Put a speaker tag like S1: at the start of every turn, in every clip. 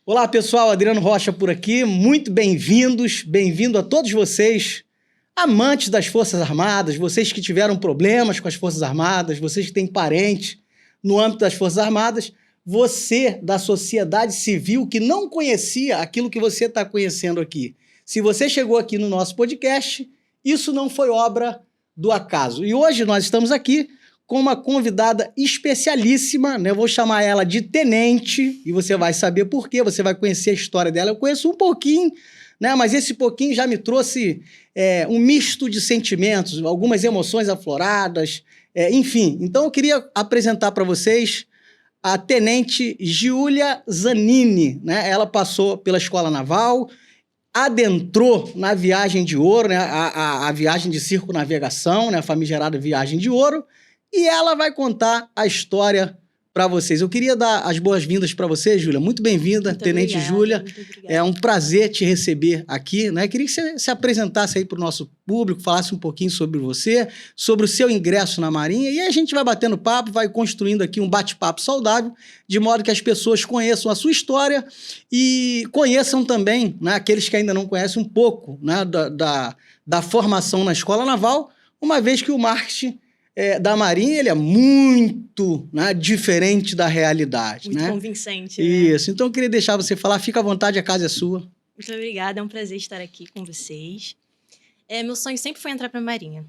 S1: Olá, pessoal, Adriano Rocha por aqui, muito bem-vindos, bem-vindo a todos vocês, amantes das Forças Armadas, vocês que tiveram problemas com as Forças Armadas, vocês que têm parentes no âmbito das Forças Armadas, você da sociedade civil que não conhecia aquilo que você está conhecendo aqui. Se você chegou aqui no nosso podcast, isso não foi obra do acaso. E hoje nós estamos aqui com uma convidada especialíssima, né? Eu vou chamar ela de Tenente, e você vai saber por quê, você vai conhecer a história dela. Eu conheço um pouquinho, né? Mas esse pouquinho já me trouxe um misto de sentimentos, algumas emoções afloradas, enfim. Então eu queria apresentar para vocês a Tenente Giulia Zanini, né? Ela passou pela Escola Naval, adentrou na Viagem de Ouro, né? A viagem de circunnavegação, né? A famigerada Viagem de Ouro, e ela vai contar a história para vocês. Eu queria dar as boas-vindas para você, Giulia. Muito bem-vinda, Tenente Giulia. É um prazer te receber aqui, né? Queria que você se apresentasse aí para o nosso público, falasse um pouquinho sobre você, sobre o seu ingresso na Marinha, e aí a gente vai batendo papo, vai construindo aqui um bate-papo saudável, de modo que as pessoas conheçam a sua história e conheçam também, né, aqueles que ainda não conhecem um pouco, né, da formação na Escola Naval, uma vez que o marketing da Marinha, ele é muito, né, diferente da realidade.
S2: Muito, né? Convincente, né?
S1: Isso. Então, eu queria deixar você falar. Fica à vontade, a casa é sua.
S2: Muito obrigada, é um prazer estar aqui com vocês. Meu sonho sempre foi entrar para a Marinha.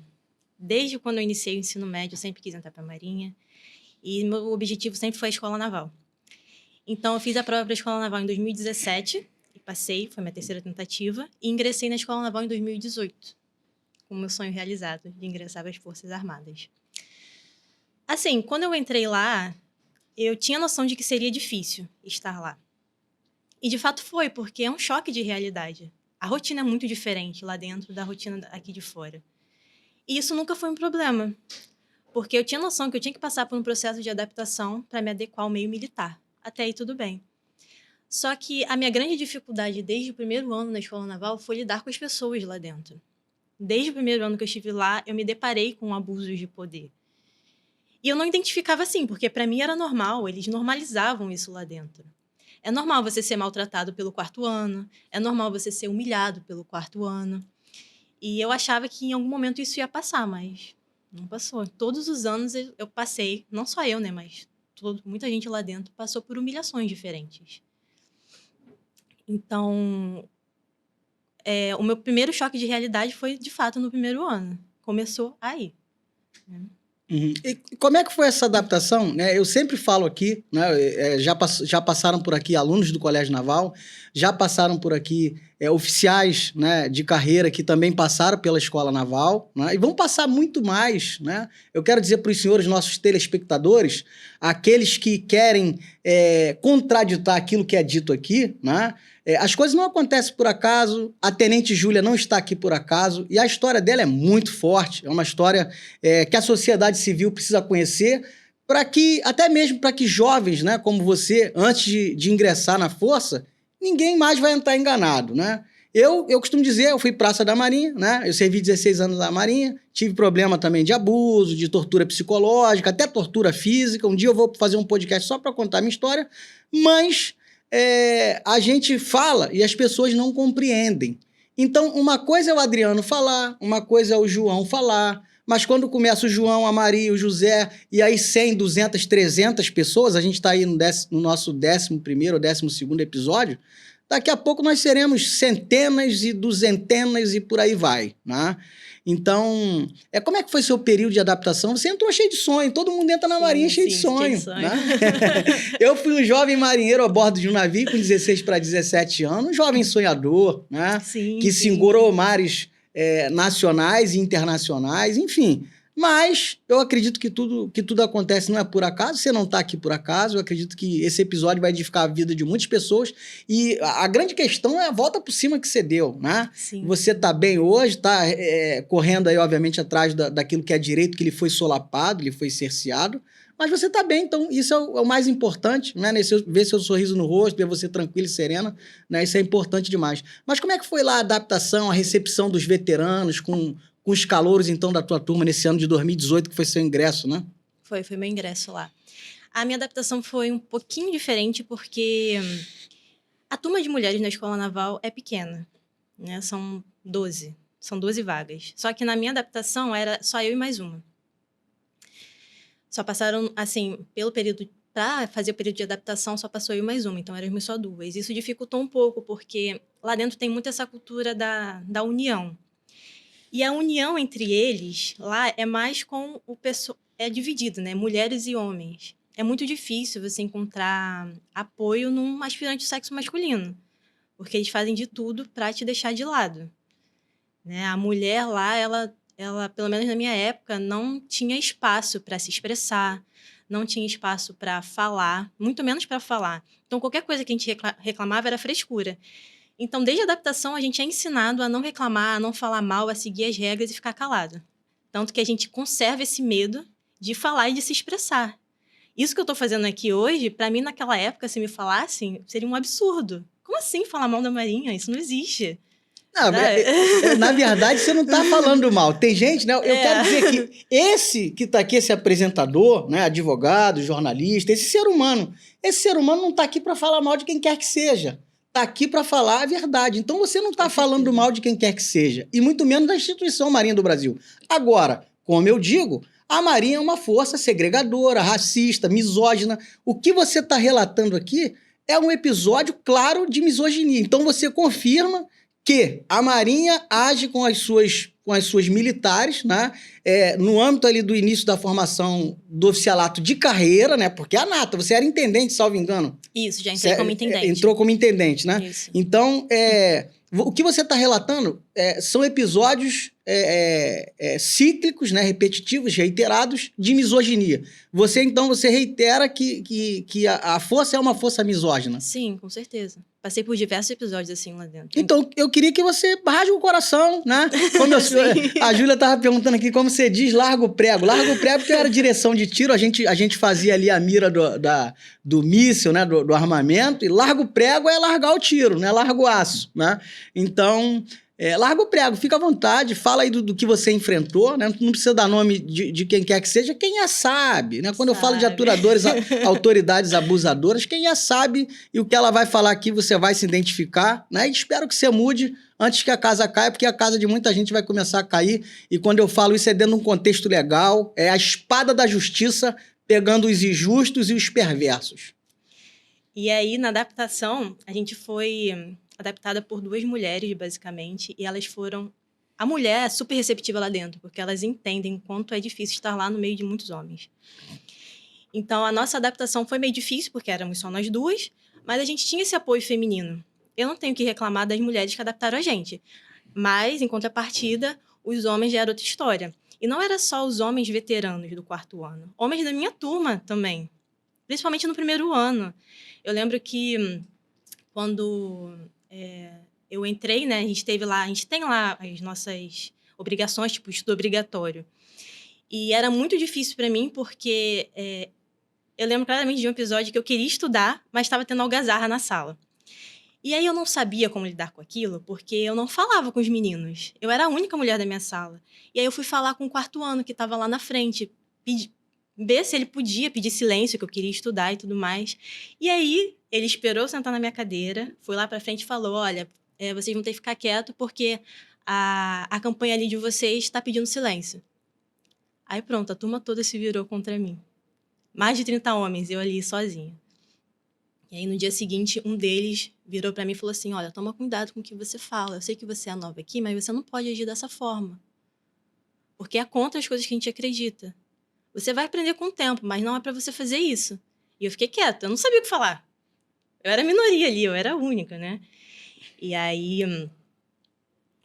S2: Desde quando eu iniciei o ensino médio, eu sempre quis entrar para a Marinha. E meu objetivo sempre foi a Escola Naval. Então, eu fiz a prova para a Escola Naval em 2017, e passei, foi minha terceira tentativa, e ingressei na Escola Naval em 2018. Com o meu sonho realizado de ingressar para as Forças Armadas. Assim, quando eu entrei lá, eu tinha noção de que seria difícil estar lá. E de fato foi, porque é um choque de realidade. A rotina é muito diferente lá dentro da rotina aqui de fora. E isso nunca foi um problema, porque eu tinha noção que eu tinha que passar por um processo de adaptação para me adequar ao meio militar. Até aí tudo bem. Só que a minha grande dificuldade desde o primeiro ano na Escola Naval foi lidar com as pessoas lá dentro. Desde o primeiro ano que eu estive lá, eu me deparei com abusos de poder. E eu não identificava assim, porque para mim era normal, eles normalizavam isso lá dentro. É normal você ser maltratado pelo quarto ano, é normal você ser humilhado pelo quarto ano. E eu achava que em algum momento isso ia passar, mas não passou. Todos os anos eu passei, não só eu, né, mas muita gente lá dentro passou por humilhações diferentes. Então, o meu primeiro choque de realidade foi, de fato, no primeiro ano. Começou aí.
S1: Uhum. E como é que foi essa adaptação? Né? Eu sempre falo aqui, né? Já passaram por aqui alunos do Colégio Naval, já passaram por aqui oficiais, né, de carreira que também passaram pela Escola Naval, né? E vão passar muito mais. Né? Eu quero dizer para os senhores, nossos telespectadores, aqueles que querem contraditar aquilo que é dito aqui, né? As coisas não acontecem por acaso, a Tenente Giulia não está aqui por acaso, e a história dela é muito forte, é uma história que a sociedade civil precisa conhecer, para que, até mesmo para que jovens, né, como você, antes de ingressar na Força, ninguém mais vai entrar enganado, né? Eu costumo dizer, eu fui praça da Marinha, né? Eu servi 16 anos na Marinha, tive problema também de abuso, de tortura psicológica, até tortura física. Um dia eu vou fazer um podcast só para contar a minha história, mas a gente fala e as pessoas não compreendem. Então, uma coisa é o Adriano falar, uma coisa é o João falar, mas quando começa o João, a Maria, o José, e aí 100, 200, 300 pessoas, a gente está aí no nosso 11º ou 12º episódio, daqui a pouco nós seremos centenas e duzentenas e por aí vai, né? Então, como é que foi seu período de adaptação? Você entrou cheio de sonho, todo mundo entra na Marinha cheio de sonho. Né? Eu fui um jovem marinheiro a bordo de um navio com 16 para 17 anos, um jovem sonhador, né? Que segurou mares nacionais e internacionais, enfim. Mas eu acredito que tudo acontece não é por acaso, você não está aqui por acaso, eu acredito que esse episódio vai edificar a vida de muitas pessoas e a grande questão é a volta por cima que você deu, né? Sim. Você está bem hoje, está correndo aí, obviamente, atrás daquilo que é direito, que ele foi solapado, ele foi cerceado, mas você está bem, então isso é o mais importante, né? Ver seu sorriso no rosto, ver você tranquila e serena, né? Isso é importante demais. Mas como é que foi lá a adaptação, a recepção dos veteranos com os calouros, então, da tua turma nesse ano de 2018, que foi seu ingresso, né?
S2: Foi meu ingresso lá. A minha adaptação foi um pouquinho diferente, porque A turma de mulheres na Escola Naval é pequena, né? São 12 vagas. Só que na minha adaptação era só eu e mais uma. Só passaram, assim, pelo período... Para fazer o período de adaptação, só passou eu e mais uma. Então, éramos só 2. Isso dificultou um pouco, porque lá dentro tem muito essa cultura da união. E a união entre eles, lá, é mais com o pessoal... É dividido, né? Mulheres e homens. É muito difícil você encontrar apoio num aspirante do sexo masculino. Porque eles fazem de tudo para te deixar de lado. Né? A mulher lá, ela, pelo menos na minha época, não tinha espaço para se expressar, não tinha espaço para falar, muito menos para falar. Então, qualquer coisa que a gente reclamava era frescura. Então, desde a adaptação, a gente é ensinado a não reclamar, a não falar mal, a seguir as regras e ficar calado. Tanto que a gente conserva esse medo de falar e de se expressar. Isso que eu estou fazendo aqui hoje, para mim, naquela época, se me falassem, seria um absurdo. Como assim falar mal da Marinha? Isso não existe.
S1: Não, na verdade, você não está falando mal. Tem gente, né? Eu quero dizer que esse que está aqui, esse apresentador, né, advogado, jornalista, esse ser humano não está aqui para falar mal de quem quer que seja. Está aqui para falar a verdade. Então, você não está falando mal de quem quer que seja. E muito menos da instituição Marinha do Brasil. Agora, como eu digo, a Marinha é uma força segregadora, racista, misógina. O que você está relatando aqui é um episódio claro de misoginia. Então, você confirma que a Marinha age com as suas militares, né? No âmbito ali do início da formação do oficialato de carreira, né? Porque a Nata, você era intendente, salvo engano.
S2: Isso, já entrei como intendente.
S1: Entrou como intendente, né?
S2: Isso.
S1: Então, o que você está relatando são episódios cíclicos, né? Repetitivos, reiterados, de misoginia. Você reitera que a força é uma força misógina.
S2: Sim, com certeza. Passei por diversos episódios assim lá dentro.
S1: Então, eu queria que você rasgue o coração, né? Como a Júlia estava perguntando aqui, como você diz, larga o prego. Larga o prego porque era direção de tiro, a gente fazia ali a mira do míssil, né? Do armamento, e larga o prego é largar o tiro, né? Larga o aço, né? Então, larga o prego, fica à vontade, fala aí do que você enfrentou, né? Não precisa dar nome de quem quer que seja, quem já sabe, né? Quando eu falo de aturadores, autoridades abusadoras, quem já sabe, e o que ela vai falar aqui você vai se identificar, né? E espero que você mude antes que a casa caia, porque a casa de muita gente vai começar a cair, e quando eu falo isso é dentro de um contexto legal, é a espada da justiça pegando os injustos e os perversos.
S2: E aí, na adaptação, a gente foi adaptada por 2 mulheres, basicamente, e elas foram... A mulher é super receptiva lá dentro, porque elas entendem quanto é difícil estar lá no meio de muitos homens. Então, a nossa adaptação foi meio difícil, porque éramos só nós 2, mas a gente tinha esse apoio feminino. Eu não tenho que reclamar das mulheres que adaptaram a gente, mas, em contrapartida, os homens já eram outra história. E não era só os homens veteranos do 4º ano, homens da minha turma também, principalmente no 1º ano. Eu lembro que quando eu entrei, né, a gente tem lá as nossas obrigações, tipo estudo obrigatório. E era muito difícil para mim, porque eu lembro claramente de um episódio que eu queria estudar, mas estava tendo algazarra na sala. E aí eu não sabia como lidar com aquilo, porque eu não falava com os meninos. Eu era a única mulher da minha sala. E aí eu fui falar com o 4º ano, que estava lá na frente, ver se ele podia pedir silêncio, que eu queria estudar e tudo mais. E aí ele esperou sentar na minha cadeira, foi lá pra frente e falou, olha, vocês vão ter que ficar quieto porque a campanha ali de vocês está pedindo silêncio. Aí pronto, a turma toda se virou contra mim. Mais de 30 homens, eu ali sozinha. E aí no dia seguinte, um deles virou pra mim e falou assim, olha, toma cuidado com o que você fala. Eu sei que você é nova aqui, mas você não pode agir dessa forma. Porque é contra as coisas que a gente acredita. Você vai aprender com o tempo, mas não é pra você fazer isso. E eu fiquei quieta, eu não sabia o que falar. Eu era a minoria ali, eu era a única, né? E aí,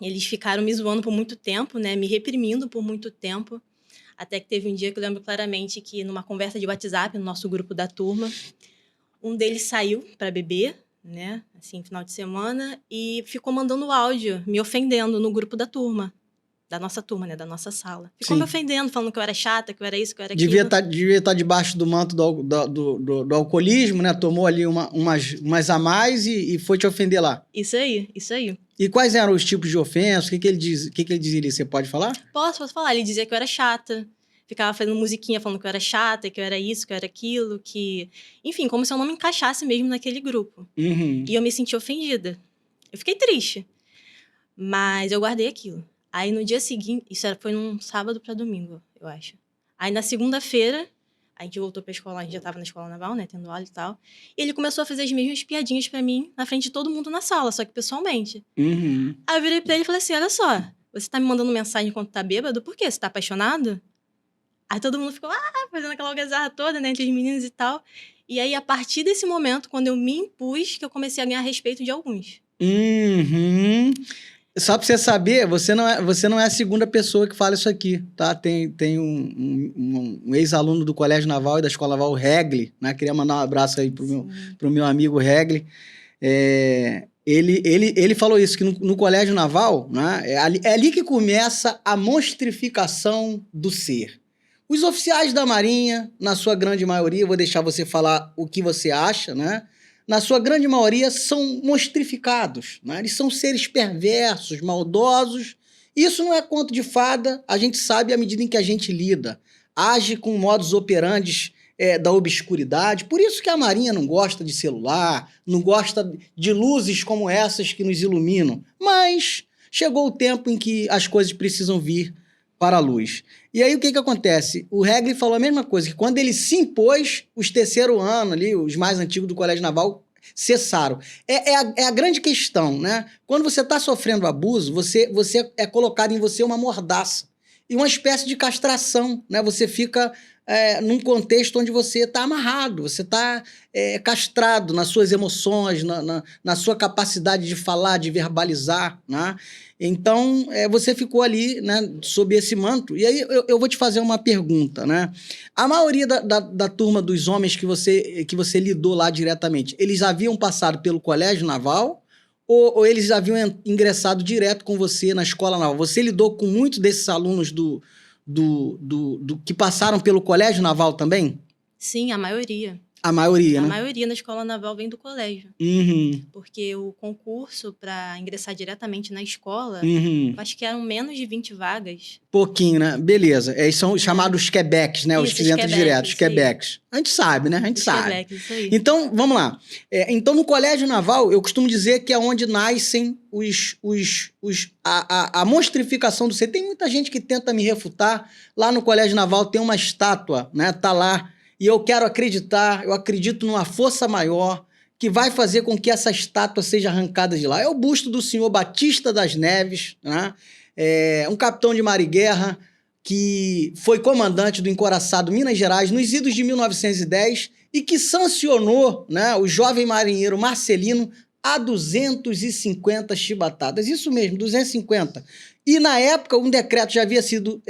S2: eles ficaram me zoando por muito tempo, né? Me reprimindo por muito tempo. Até que teve um dia que eu lembro claramente que, numa conversa de WhatsApp, no nosso grupo da turma, um deles saiu para beber, né? Assim, final de semana, e ficou mandando áudio, me ofendendo no grupo da turma. Da nossa turma, né? Da nossa sala. Ficou me ofendendo, falando que eu era chata, que eu era isso, que eu era aquilo.
S1: Devia estar debaixo do manto do alcoolismo, né? Tomou ali umas a mais e foi te ofender lá.
S2: Isso aí, isso aí.
S1: E quais eram os tipos de ofensas? O que ele dizia? Você pode falar?
S2: Posso falar. Ele dizia que eu era chata, ficava fazendo musiquinha falando que eu era chata, que eu era isso, que eu era aquilo, que... Enfim, como se eu não me encaixasse mesmo naquele grupo.
S1: Uhum.
S2: E eu me senti ofendida. Eu fiquei triste, mas eu guardei aquilo. Aí no dia seguinte, foi num sábado pra domingo, eu acho. Aí na segunda-feira, a gente voltou pra escola, a gente já tava na escola naval, né, tendo aula e tal. E ele começou a fazer as mesmas piadinhas pra mim, na frente de todo mundo na sala, só que pessoalmente.
S1: Uhum.
S2: Aí eu virei pra ele e falei assim, olha só, você tá me mandando mensagem enquanto tá bêbado? Por quê? Você tá apaixonado? Aí todo mundo ficou, fazendo aquela algazarra toda, né, entre os meninos e tal. E aí, a partir desse momento, quando eu me impus, que eu comecei a ganhar respeito de alguns.
S1: Uhum. Só pra você saber, você não é a segunda pessoa que fala isso aqui, tá? Tem um ex-aluno do Colégio Naval e da Escola Naval, o Regli, né? Queria mandar um abraço aí pro meu amigo Regli. Ele falou isso, que no Colégio Naval, né, é ali que começa a monstrificação do ser. Os oficiais da Marinha, na sua grande maioria, vou deixar você falar o que você acha, né? Na sua grande maioria, são monstrificados, né? Eles são seres perversos, maldosos. Isso não é conto de fada, a gente sabe à medida em que a gente lida. Age com modus operandi da obscuridade. Por isso que a Marinha não gosta de celular, não gosta de luzes como essas que nos iluminam. Mas chegou o tempo em que as coisas precisam vir para a luz. E aí o que acontece? O Regli falou a mesma coisa, que quando ele se impôs, os terceiro ano ali, os mais antigos do Colégio Naval, cessaram. É a grande questão, né? Quando você está sofrendo abuso, você é colocado em você uma mordaça e uma espécie de castração, né? Você fica num contexto onde você está amarrado, você está castrado nas suas emoções, na sua capacidade de falar, de verbalizar, né? Então, você ficou ali, né, sob esse manto. E aí eu vou te fazer uma pergunta, né? A maioria da turma dos homens que você lidou lá diretamente, eles haviam passado pelo Colégio Naval ou eles haviam ingressado direto com você na Escola Naval? Você lidou com muitos desses alunos que passaram pelo Colégio Naval também?
S2: Sim, a maioria.
S1: A maioria,
S2: A
S1: né?
S2: maioria na escola naval vem do colégio.
S1: Uhum.
S2: Porque o concurso para ingressar diretamente na escola,
S1: Uhum.
S2: acho que eram menos de 20 vagas.
S1: Pouquinho, né? Beleza. Eles são chamados Quebecs, né? Os que entram direto, os Quebecs. A gente sabe, né? A gente sabe.
S2: Quebecs, isso aí.
S1: Então, vamos lá. Então, no Colégio Naval, eu costumo dizer que é onde nascem a monstrificação do ser. Tem muita gente que tenta me refutar. Lá no Colégio Naval tem uma estátua, né? Tá lá. E eu quero acreditar, eu acredito numa força maior que vai fazer com que essa estátua seja arrancada de lá. É o busto do senhor Batista das Neves, né? Um capitão de mar e guerra que foi comandante do encoraçado Minas Gerais nos idos de 1910 e que sancionou, né, o jovem marinheiro Marcelino a 250 chibatadas. Isso mesmo, 250. E, na época, um decreto já havia sido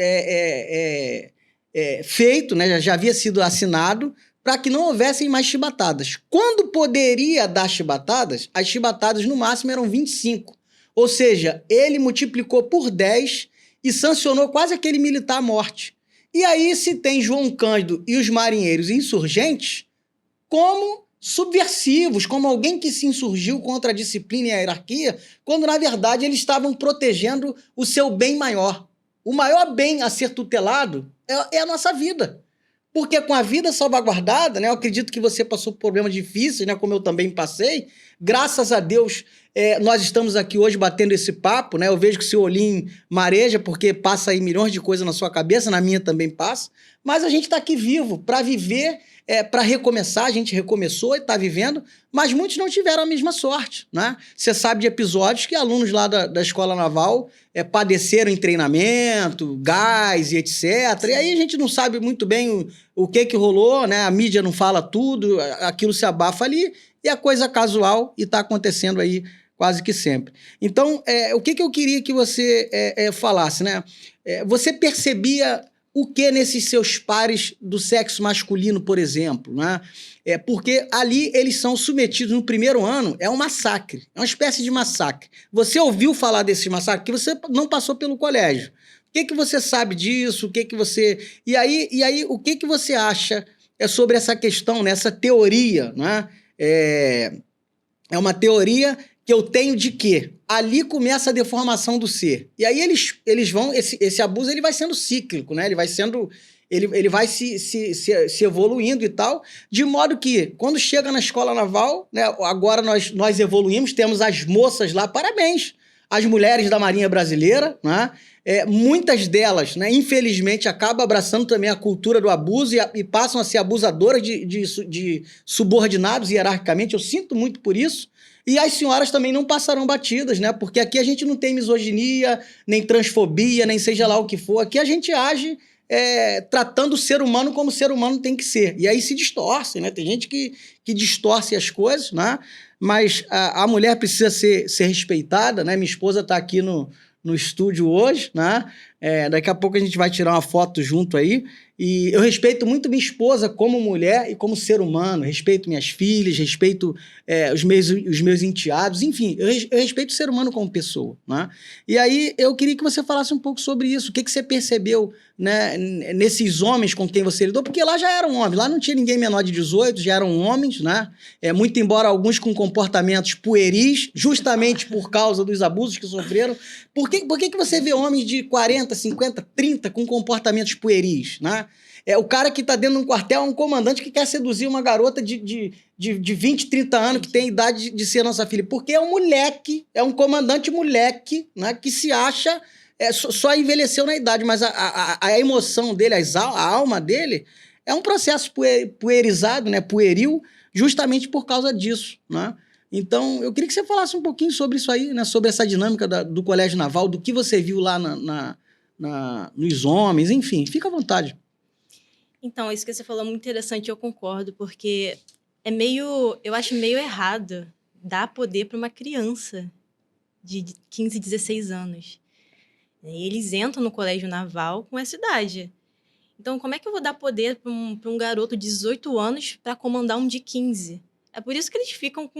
S1: feito, né, já havia sido assinado para que não houvessem mais chibatadas. Quando poderia dar chibatadas, as chibatadas no máximo eram 25. Ou seja, ele multiplicou por 10 e sancionou quase aquele militar à morte. E aí se tem João Cândido e os marinheiros insurgentes como subversivos, como alguém que se insurgiu contra a disciplina e a hierarquia, quando na verdade eles estavam protegendo o seu bem maior. O maior bem a ser tutelado é a nossa vida. Porque com a vida salvaguardada, né, eu acredito que você passou por problemas difíceis, né, como eu também passei, graças a Deus nós estamos aqui hoje batendo esse papo, né, eu vejo que o seu olhinho mareja porque passa aí milhões de coisas na sua cabeça, na minha também passa, mas a gente está aqui vivo para viver, para recomeçar, a gente recomeçou e está vivendo, mas muitos não tiveram a mesma sorte, né? Você sabe de episódios que alunos lá da Escola Naval padeceram em treinamento, gás e etc. E aí a gente não sabe muito bem o que rolou, né? A mídia não fala tudo, aquilo se abafa ali e a coisa casual e está acontecendo aí quase que sempre. Então, o que eu queria que você falasse, né? Você percebia o que nesses seus pares do sexo masculino, por exemplo, né? Porque ali eles são submetidos no primeiro ano, é um massacre, é uma espécie de massacre. Você ouviu falar desse massacre? Que você não passou pelo colégio. O que você sabe disso? O que você... E aí o que você acha sobre essa questão, né? Essa teoria, né? É uma teoria que eu tenho de que ali começa a deformação do ser. E aí eles vão... Esse abuso ele vai sendo cíclico, né? Ele vai sendo Ele vai se evoluindo e tal, de modo que, quando chega na escola naval, né, agora nós evoluímos, temos as moças lá, parabéns, as mulheres da Marinha Brasileira, né? Muitas delas, né, infelizmente, acabam abraçando também a cultura do abuso e passam a ser abusadoras de subordinados hierarquicamente. Eu sinto muito por isso. E as senhoras também não passarão batidas, né? Porque aqui a gente não tem misoginia, nem transfobia, nem seja lá o que for. Aqui a gente age tratando o ser humano como o ser humano tem que ser. E aí se distorce, né? Tem gente que distorce as coisas, né? Mas a mulher precisa ser respeitada, né? Minha esposa está aqui no estúdio hoje, né? Daqui a pouco a gente vai tirar uma foto junto aí. E eu respeito muito minha esposa como mulher e como ser humano. Respeito minhas filhas, respeito os meus enteados, enfim, eu respeito o ser humano como pessoa, né? E aí eu queria que você falasse um pouco sobre isso. O que você percebeu, né, nesses homens com quem você lidou? Porque lá já eram homens, lá não tinha ninguém menor de 18, já eram homens, né? Muito embora alguns com comportamentos pueris, justamente por causa dos abusos que sofreram. Por que você vê homens de 40, 50, 30 com comportamentos pueris, né? O cara que está dentro de um quartel é um comandante que quer seduzir uma garota de 20, 30 anos que tem a idade de ser nossa filha. Porque é um moleque, é um comandante moleque, né, que se acha... só envelheceu na idade, mas a emoção dele, a alma dele, é um processo puerizado, né, pueril, justamente por causa disso, né? Então, eu queria que você falasse um pouquinho sobre isso aí, né, sobre essa dinâmica do Colégio Naval, do que você viu lá nos homens, enfim, fica à vontade.
S2: Então, isso que você falou é muito interessante, eu concordo, porque eu acho meio errado dar poder para uma criança de 15, 16 anos. E eles entram no colégio naval com essa idade. Então, como é que eu vou dar poder para um garoto de 18 anos para comandar um de 15? É por isso que eles ficam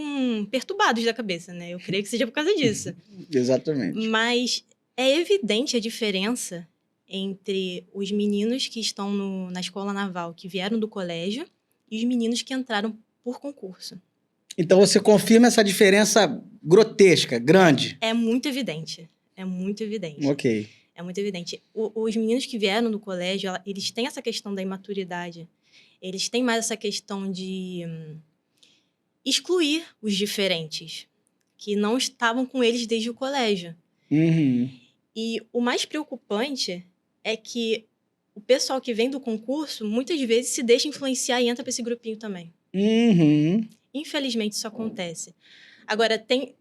S2: perturbados da cabeça, né? Eu creio que seja por causa disso.
S1: Exatamente.
S2: Mas é evidente a diferença entre os meninos que estão na escola naval, que vieram do colégio, e os meninos que entraram por concurso.
S1: Então você confirma essa diferença grotesca, grande?
S2: É muito evidente. É muito evidente.
S1: Ok.
S2: É muito evidente. Os meninos que vieram do colégio, eles têm essa questão da imaturidade. Eles têm mais essa questão de excluir os diferentes, que não estavam com eles desde o colégio.
S1: Uhum.
S2: E o mais preocupante é que o pessoal que vem do concurso, muitas vezes se deixa influenciar e entra para esse grupinho também.
S1: Uhum.
S2: Infelizmente, isso acontece. Agora, tem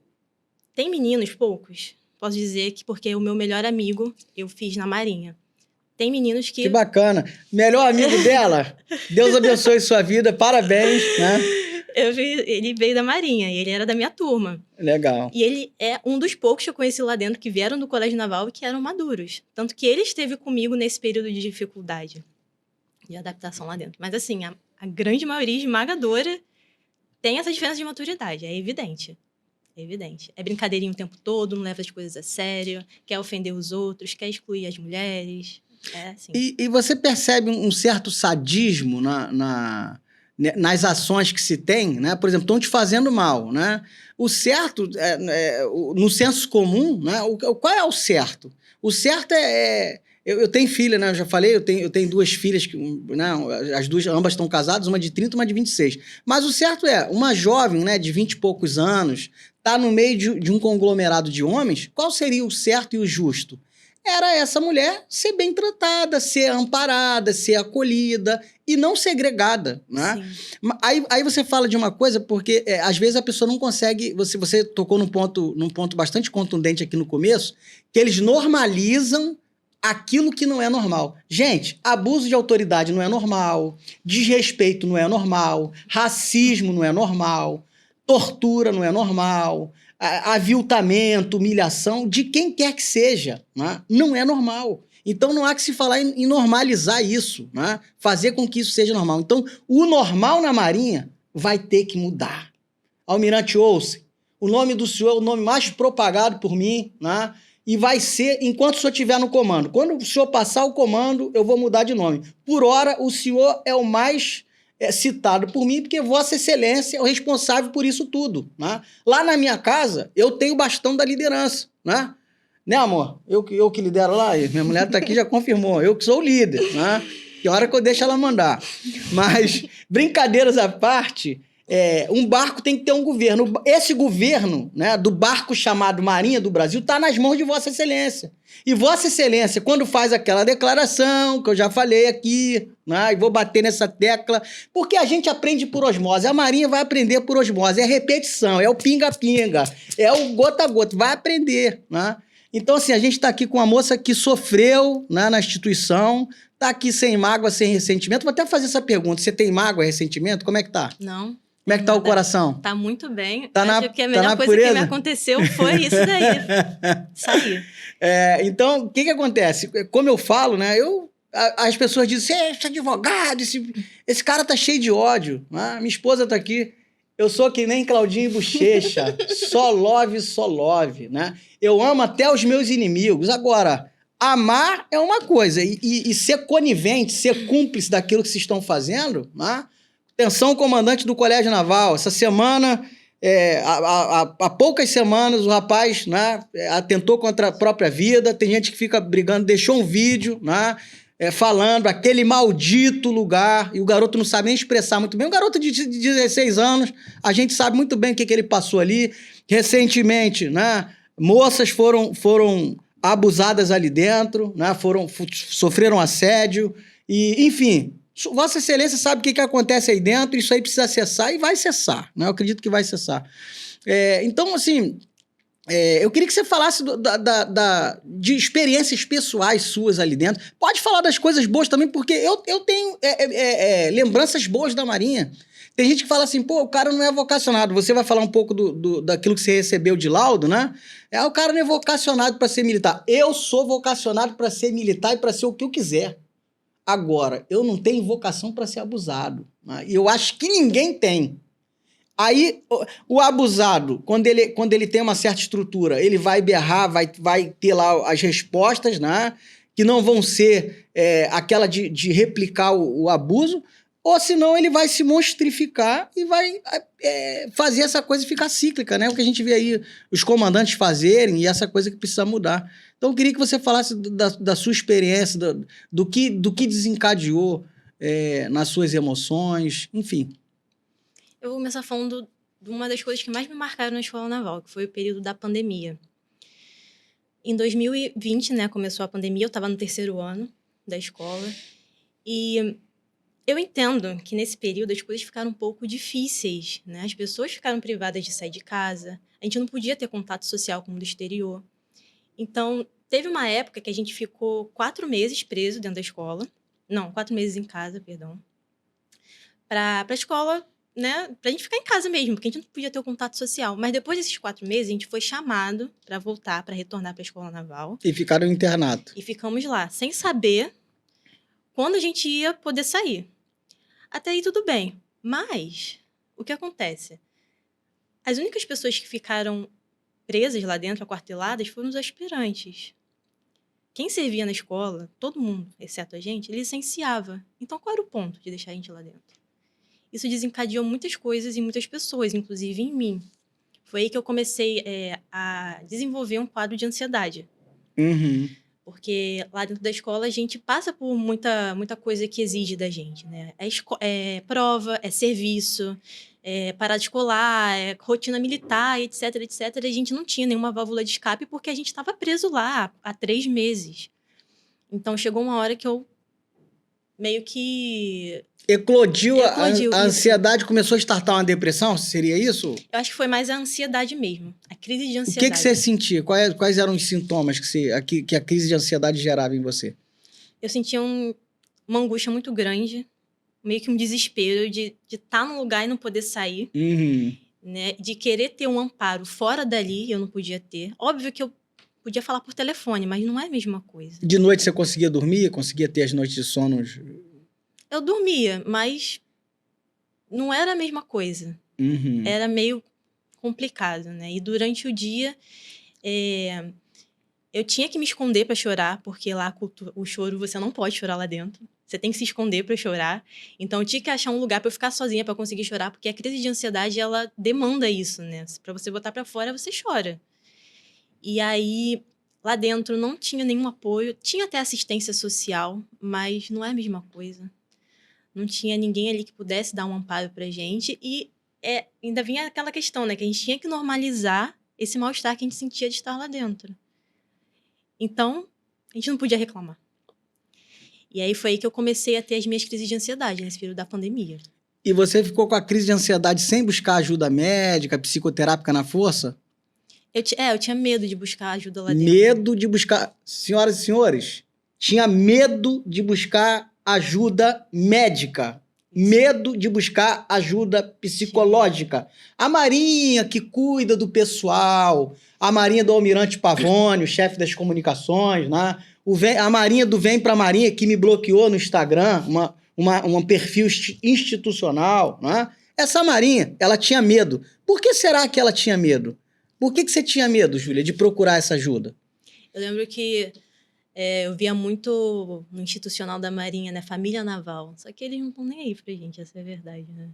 S2: meninos, poucos, posso dizer que porque o meu melhor amigo eu fiz na Marinha. Tem meninos que...
S1: Que bacana. Melhor amigo dela? Deus abençoe sua vida, parabéns, né?
S2: Ele veio da Marinha, e ele era da minha turma.
S1: Legal.
S2: E ele é um dos poucos que eu conheci lá dentro que vieram do Colégio Naval e que eram maduros. Tanto que ele esteve comigo nesse período de dificuldade, de adaptação lá dentro. Mas assim, a grande maioria esmagadora tem essa diferença de maturidade, é evidente. É evidente. É brincadeirinho o tempo todo, não leva as coisas a sério, quer ofender os outros, quer excluir as mulheres. É assim.
S1: E você percebe um certo sadismo nas ações que se tem, né? Por exemplo, estão te fazendo mal, né? O certo, no senso comum, né? Qual é o certo? O certo eu tenho filha, né? Eu já falei, eu tenho duas filhas, né? Ambas estão casadas, uma de 30 e uma de 26. Mas o certo uma jovem, né, de 20 e poucos anos, tá no meio de um conglomerado de homens, qual seria o certo e o justo? Era essa mulher ser bem tratada, ser amparada, ser acolhida e não segregada, né? Aí você fala de uma coisa, porque às vezes a pessoa não consegue... Você tocou num ponto bastante contundente aqui no começo, que eles normalizam aquilo que não é normal. Gente, abuso de autoridade não é normal, desrespeito não é normal, racismo não é normal, tortura não é normal... aviltamento, humilhação, de quem quer que seja, né? Não é normal. Então não há que se falar em normalizar isso, né? Fazer com que isso seja normal. Então o normal na Marinha vai ter que mudar. Almirante Olsen, o nome do senhor é o nome mais propagado por mim, né? E vai ser enquanto o senhor estiver no comando. Quando o senhor passar o comando, eu vou mudar de nome. Por hora, o senhor é o mais... citado por mim, porque Vossa Excelência é o responsável por isso tudo, né? Lá na minha casa, eu tenho o bastão da liderança, né? Né, amor? Eu que lidero lá, minha mulher tá aqui já confirmou, eu que sou o líder, né? Tem hora que eu deixo ela mandar. Mas, brincadeiras à parte, um barco tem que ter um governo. Esse governo, né, do barco chamado Marinha do Brasil, está nas mãos de Vossa Excelência. E Vossa Excelência, quando faz aquela declaração, que eu já falei aqui, né, e vou bater nessa tecla, porque a gente aprende por osmose, a Marinha vai aprender por osmose, é repetição, é o pinga-pinga, é o gota-gota, vai aprender, né? Então, assim, a gente está aqui com uma moça que sofreu, né, na instituição, está aqui sem mágoa, sem ressentimento. Vou até fazer essa pergunta, você tem mágoa, ressentimento? Como é que tá?
S2: Não.
S1: Como é que tá o coração?
S2: Tá muito bem.
S1: Tá
S2: Acho que a melhor coisa
S1: pureza?
S2: que me aconteceu foi isso daí. Sair.
S1: Então, o que acontece? Como eu falo, né? As pessoas dizem, esse advogado, esse cara tá cheio de ódio. Né? Minha esposa tá aqui. Eu sou que nem Claudinho Bochecha. Só love, né? Eu amo até os meus inimigos. Agora, amar é uma coisa. E ser conivente, ser cúmplice daquilo que vocês estão fazendo, né? Atenção, comandante do Colégio Naval. Essa semana, há poucas semanas, o rapaz, né, atentou contra a própria vida. Tem gente que fica brigando, deixou um vídeo, né, falando aquele maldito lugar, e o garoto não sabe nem expressar muito bem. Um garoto de 16 anos, a gente sabe muito bem o que ele passou ali. Recentemente, né, moças foram abusadas ali dentro, né, sofreram assédio, e, enfim... Vossa Excelência sabe o que acontece aí dentro, isso aí precisa cessar e vai cessar, né? Eu acredito que vai cessar. Então, assim, eu queria que você falasse de experiências pessoais suas ali dentro. Pode falar das coisas boas também, porque eu tenho lembranças boas da Marinha. Tem gente que fala assim, pô, o cara não é vocacionado. Você vai falar um pouco daquilo que você recebeu de laudo, né? O cara não é vocacionado para ser militar. Eu sou vocacionado para ser militar e para ser o que eu quiser. Agora, eu não tenho vocação para ser abusado. Né? E eu acho que ninguém tem. Aí, o abusado, quando ele tem uma certa estrutura, ele vai berrar, vai ter lá as respostas, né? Que não vão ser aquela de replicar o abuso, ou senão ele vai se monstrificar e vai fazer essa coisa ficar cíclica, né? O que a gente vê aí os comandantes fazerem e essa coisa que precisa mudar. Então, eu queria que você falasse da sua experiência, do que desencadeou nas suas emoções, enfim.
S2: Eu vou começar falando de uma das coisas que mais me marcaram na Escola Naval, que foi o período da pandemia. Em 2020, né, começou a pandemia, eu estava no 3º ano da escola, e eu entendo que nesse período as coisas ficaram um pouco difíceis, né? As pessoas ficaram privadas de sair de casa, a gente não podia ter contato social como do exterior. Então, teve uma época que a gente ficou 4 meses preso dentro da escola. Não, 4 meses em casa, perdão. Pra escola, né? Pra gente ficar em casa mesmo, porque a gente não podia ter o contato social. Mas depois desses 4 meses, a gente foi chamado para voltar, para retornar para a Escola Naval.
S1: E ficaram no internato.
S2: E ficamos lá, sem saber quando a gente ia poder sair. Até aí tudo bem. Mas, o que acontece? As únicas pessoas que ficaram presas lá dentro, aquarteladas, foram os aspirantes. Quem servia na escola, todo mundo, exceto a gente, ele licenciava. Então, qual era o ponto de deixar a gente lá dentro? Isso desencadeou muitas coisas em muitas pessoas, inclusive em mim. Foi aí que eu comecei a desenvolver um quadro de ansiedade.
S1: Uhum.
S2: Porque lá dentro da escola a gente passa por muita coisa que exige da gente, né? É prova, é serviço, parada escolar, rotina militar, etc, etc. A gente não tinha nenhuma válvula de escape porque a gente estava preso lá há 3 meses. Então, chegou uma hora que eu meio que...
S1: Eclodiu a
S2: isso.
S1: ansiedade, começou a startar uma depressão? Seria isso?
S2: Eu acho que foi mais a ansiedade mesmo, a crise de ansiedade.
S1: O que você sentia? Quais eram os sintomas que a crise de ansiedade gerava em você?
S2: Eu sentia uma angústia muito grande, meio que um desespero de estar num lugar e não poder sair,
S1: Uhum.
S2: né? De querer ter um amparo fora dali, eu não podia ter. Óbvio que eu podia falar por telefone, mas não é a mesma coisa.
S1: De noite você conseguia dormir? Conseguia ter as noites de sono?
S2: Eu dormia, mas não era a mesma coisa.
S1: Uhum.
S2: Era meio complicado, né? E durante o dia, eu tinha que me esconder para chorar, porque lá o choro, você não pode chorar lá dentro. Você tem que se esconder para chorar. Então, eu tinha que achar um lugar para eu ficar sozinha para conseguir chorar, porque a crise de ansiedade, ela demanda isso, né? Para você botar para fora, você chora. E aí, Lá dentro não tinha nenhum apoio, tinha até assistência social, mas não é a mesma coisa. Não tinha ninguém ali que pudesse dar um amparo pra gente e ainda vinha aquela questão, né, que a gente tinha que normalizar esse mal-estar que a gente sentia de estar lá dentro. Então, a gente não podia reclamar. E aí foi aí que eu comecei a ter as minhas crises de ansiedade, nesse período da pandemia.
S1: E você ficou com a crise de ansiedade sem buscar ajuda médica, psicoterápica na força?
S2: Eu tinha medo de buscar ajuda lá dentro.
S1: Medo de buscar... Senhoras e senhores, tinha medo de buscar ajuda médica. Medo de buscar ajuda psicológica. A Marinha, que cuida do pessoal, a Marinha do Almirante Pavone, o chefe das comunicações, né? A Marinha do Vem Pra Marinha, que me bloqueou no Instagram, um perfil institucional, né? Essa Marinha, ela tinha medo. Por que será que ela tinha medo? Por que você tinha medo, Júlia, de procurar essa ajuda?
S2: Eu lembro que eu via muito no institucional da Marinha, né? Família Naval. Só que eles não estão nem aí pra gente, essa é a verdade, né?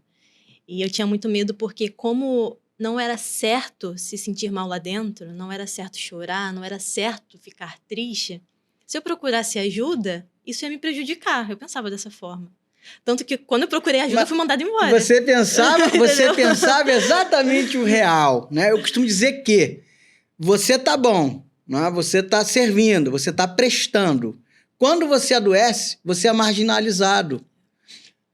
S2: E eu tinha muito medo porque como não era certo se sentir mal lá dentro, não era certo chorar, não era certo ficar triste, se eu procurasse ajuda, isso ia me prejudicar. Eu pensava dessa forma. Tanto que quando eu procurei ajuda, eu fui mandada embora.
S1: Você pensava exatamente o real, né? Eu costumo dizer que você tá bom, né? Você tá servindo, você tá prestando. Quando você adoece, você é marginalizado.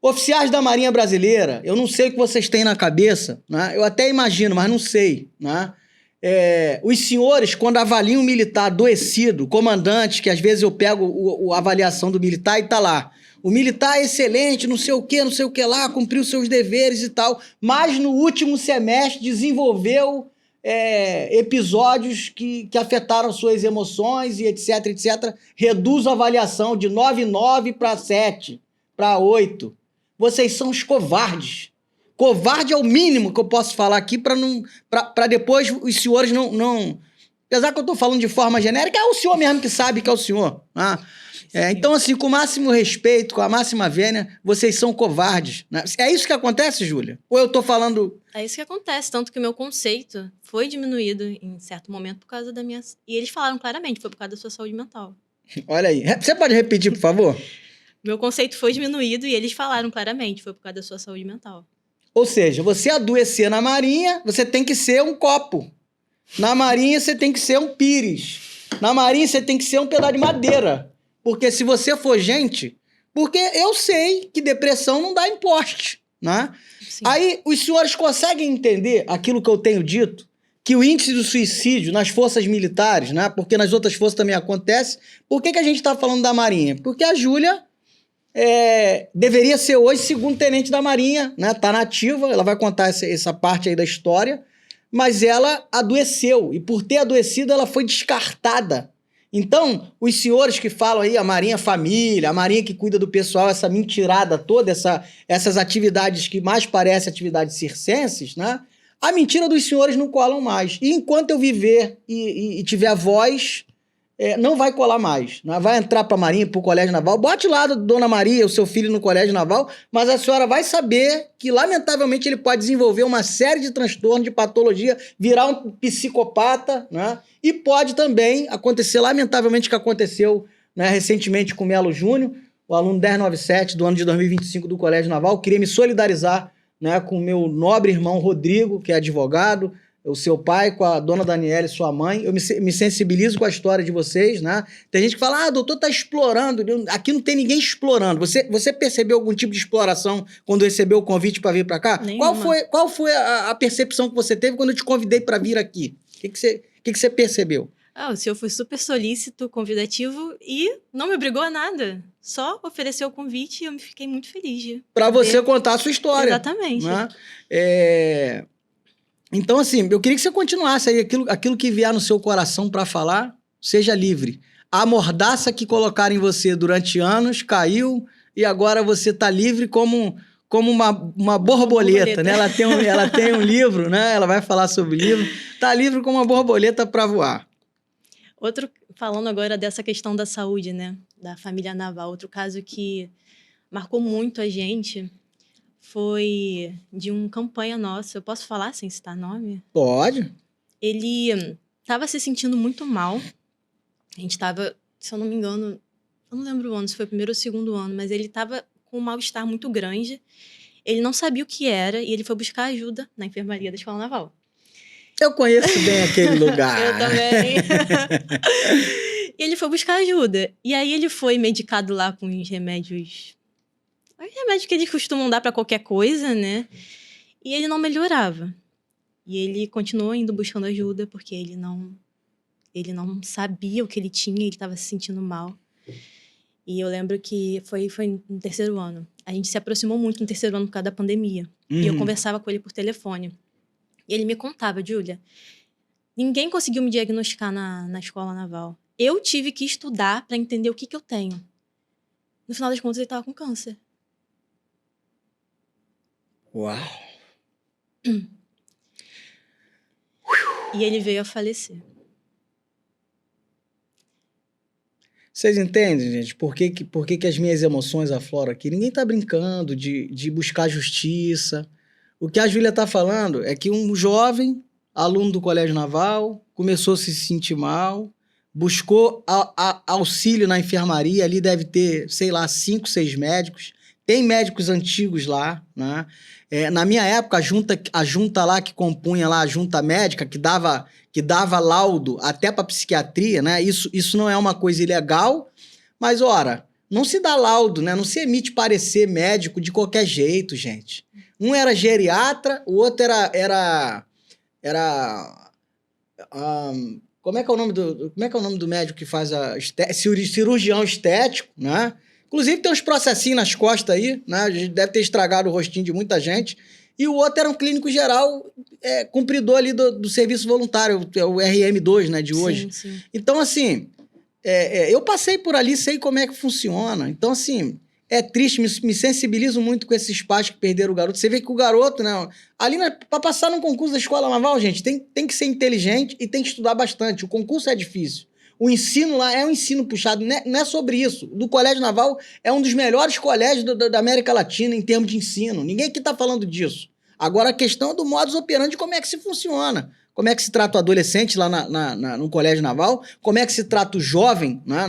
S1: Oficiais da Marinha Brasileira, eu não sei o que vocês têm na cabeça, né? Eu até imagino, mas não sei, né? Os senhores, quando avaliam um militar adoecido, comandante, que às vezes eu pego a avaliação do militar e tá lá. O militar é excelente, não sei o que lá, cumpriu seus deveres e tal, mas no último semestre desenvolveu episódios que afetaram suas emoções e etc, etc. Reduz a avaliação de 9,9 para 7, para 8. Vocês são os covardes. Covarde é o mínimo que eu posso falar aqui para depois os senhores não... Apesar que eu estou falando de forma genérica, é o senhor mesmo que sabe que é o senhor. Né? Então, assim, com o máximo respeito, com a máxima vênia, vocês são covardes. Né? É isso que acontece, Júlia? Ou eu estou falando...
S2: É isso que acontece, tanto que o meu conceito foi diminuído em certo momento por causa da minha... E eles falaram claramente, foi por causa da sua saúde mental.
S1: Olha aí. Você pode repetir, por favor?
S2: Meu conceito foi diminuído e eles falaram claramente, foi por causa da sua saúde mental.
S1: Ou seja, você adoecer na Marinha, você tem que ser um copo. Na Marinha, você tem que ser um pires. Na Marinha, você tem que ser um pedaço de madeira. Porque se você for gente... Porque eu sei que depressão não dá em poste, né? Sim. Aí, os senhores conseguem entender aquilo que eu tenho dito? Que o índice de suicídio nas forças militares, né? Porque nas outras forças também acontece. Por que a gente está falando da Marinha? Porque a Júlia... deveria ser hoje segundo-tenente da Marinha, né? Tá na ativa, ela vai contar essa parte aí da história, mas ela adoeceu, e por ter adoecido ela foi descartada. Então, os senhores que falam aí, a Marinha Família, a Marinha que cuida do pessoal, essa mentirada toda, essas atividades que mais parecem atividades circenses, né? A mentira dos senhores não colam mais. E enquanto eu viver e tiver voz... não vai colar mais, né? Vai entrar para a Marinha, para o Colégio Naval, bote lá Dona Maria, o seu filho no Colégio Naval, mas a senhora vai saber que, lamentavelmente, ele pode desenvolver uma série de transtornos, de patologia, virar um psicopata, né? E pode também acontecer, lamentavelmente, o que aconteceu, né, recentemente com o Melo Júnior, o aluno 1097 do ano de 2025 do Colégio Naval. Queria me solidarizar, né, com o meu nobre irmão Rodrigo, que é advogado, o seu pai, com a dona Daniela, sua mãe. Eu me sensibilizo com a história de vocês, né? Tem gente que fala, doutor tá explorando. Aqui não tem ninguém explorando. Você percebeu algum tipo de exploração quando recebeu o convite para vir para cá? Qual foi a percepção que você teve quando eu te convidei para vir aqui? O que você percebeu?
S2: O senhor foi super solícito, convidativo e não me obrigou a nada. Só ofereceu o convite e eu me fiquei muito feliz.
S1: Para você contar a sua história.
S2: Exatamente.
S1: Né? Então, assim, eu queria que você continuasse aí, aquilo que vier no seu coração para falar, seja livre. A mordaça que colocaram em você durante anos caiu e agora você tá livre como uma borboleta, né? Ela tem um livro, né? Ela vai falar sobre o livro. Tá livre como uma borboleta para voar.
S2: Falando agora dessa questão da saúde, né? Da família Naval. Outro caso que marcou muito a gente... foi de uma campanha nossa. Eu posso falar sem citar nome?
S1: Pode.
S2: Ele estava se sentindo muito mal A gente tava, se eu não me engano, eu não lembro o ano, se foi o primeiro ou o segundo ano, mas ele tava com um mal-estar muito grande. Ele não sabia o que era e ele foi buscar ajuda na enfermaria da Escola Naval.
S1: Eu conheço bem aquele lugar.
S2: Eu também. E ele foi buscar ajuda. E aí ele foi medicado lá com os remédios que eles costumam dar pra qualquer coisa, né? E ele não melhorava. E ele continuou indo buscando ajuda porque ele não sabia o que ele tinha, ele estava se sentindo mal. E eu lembro que foi no terceiro ano. A gente se aproximou muito no terceiro ano por causa da pandemia. E eu conversava com ele por telefone. E ele me contava, Júlia, ninguém conseguiu me diagnosticar na Escola Naval. Eu tive que estudar para entender o que eu tenho. No final das contas, ele estava com câncer.
S1: Uau!
S2: E ele veio a falecer.
S1: Vocês entendem, gente? Por que as minhas emoções afloram aqui? Ninguém tá brincando de buscar justiça. O que a Júlia tá falando é que um jovem, aluno do Colégio Naval, começou a se sentir mal, buscou auxílio na enfermaria, ali deve ter, sei lá, 5, 6 médicos. Tem médicos antigos lá, né? Na minha época, a junta lá que compunha lá, a junta médica, que dava laudo até para psiquiatria, né? Isso não é uma coisa ilegal, mas, ora, não se dá laudo, né? Não se emite parecer médico de qualquer jeito, gente. Um era geriatra, o outro era como é que é o nome do médico que faz cirurgião estético, né? Inclusive tem uns processinhos nas costas aí, né? A gente deve ter estragado o rostinho de muita gente. E o outro era um clínico geral, cumpridor ali do serviço voluntário, o RM2, né, de hoje.
S2: Sim, sim.
S1: Então, assim, eu passei por ali, sei como é que funciona. Então, assim, é triste, me sensibilizo muito com esses pais que perderam o garoto. Você vê que o garoto, né, ali para passar num concurso da Escola Naval, gente, tem que ser inteligente e tem que estudar bastante. O concurso é difícil. O ensino lá é um ensino puxado, não é sobre isso. Do Colégio Naval é um dos melhores colégios da América Latina em termos de ensino. Ninguém aqui está falando disso. Agora, a questão do modus operandi, como é que se funciona. Como é que se trata o adolescente lá no Colégio Naval, como é que se trata o jovem, né,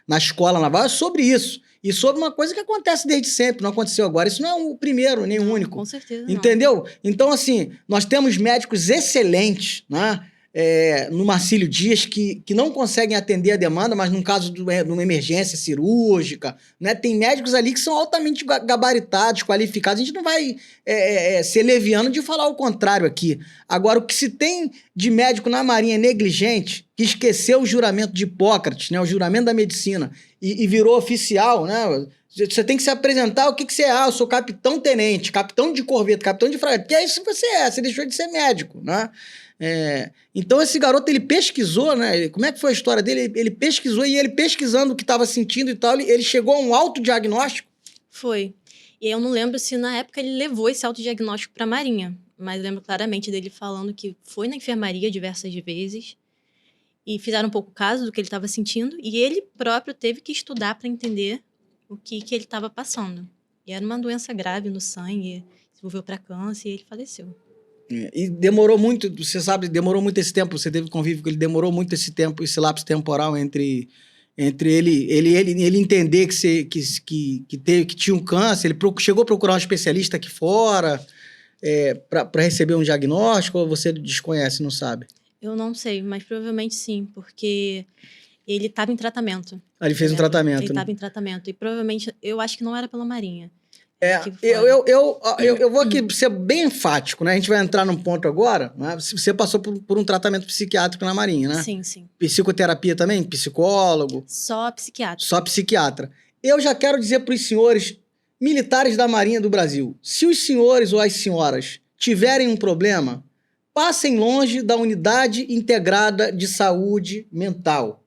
S1: na Escola Naval, é sobre isso. E sobre uma coisa que acontece desde sempre, não aconteceu agora. Isso não é o primeiro, nem o único.
S2: Com certeza não.
S1: Entendeu? Então, assim, nós temos médicos excelentes, né? No Marcílio Dias, que não conseguem atender a demanda, mas num caso de uma emergência cirúrgica, né? Tem médicos ali que são altamente gabaritados, qualificados. A gente não vai ser leviano de falar o contrário aqui. Agora, o que se tem de médico na Marinha negligente, que esqueceu o juramento de Hipócrates, né? O juramento da medicina, e virou oficial, né? Você tem que se apresentar, o que você é? Eu sou capitão-tenente, capitão de corveta, capitão de fragata. Que é isso que você deixou de ser médico, né? Então esse garoto, ele pesquisou, né? Como é que foi a história dele? Ele pesquisou e ele pesquisando o que estava sentindo e tal, ele chegou a um autodiagnóstico?
S2: Foi. E eu não lembro se na época ele levou esse autodiagnóstico para a Marinha, mas lembro claramente dele falando que foi na enfermaria diversas vezes e fizeram um pouco caso do que ele estava sentindo e ele próprio teve que estudar para entender o que ele estava passando. E era uma doença grave no sangue, desenvolveu para câncer e ele faleceu.
S1: E demorou muito, você sabe, demorou muito esse tempo, você teve convívio com ele, demorou muito esse tempo, esse lapso temporal entre ele entender que tinha um câncer, ele chegou a procurar um especialista aqui fora para receber um diagnóstico, ou você desconhece, não sabe?
S2: Eu não sei, mas provavelmente sim, porque ele estava em tratamento.
S1: Ele fez um tratamento,
S2: Ele
S1: né?
S2: estava em tratamento, e provavelmente, eu acho que não era pela Marinha.
S1: Eu vou aqui ser bem enfático, né? A gente vai entrar num ponto agora, né? Você passou por um tratamento psiquiátrico na Marinha, né?
S2: Sim, sim.
S1: Psicoterapia também? Psicólogo?
S2: Só psiquiatra.
S1: Só psiquiatra. Eu já quero dizer para os senhores militares da Marinha do Brasil, se os senhores ou as senhoras tiverem um problema, passem longe da Unidade Integrada de Saúde Mental.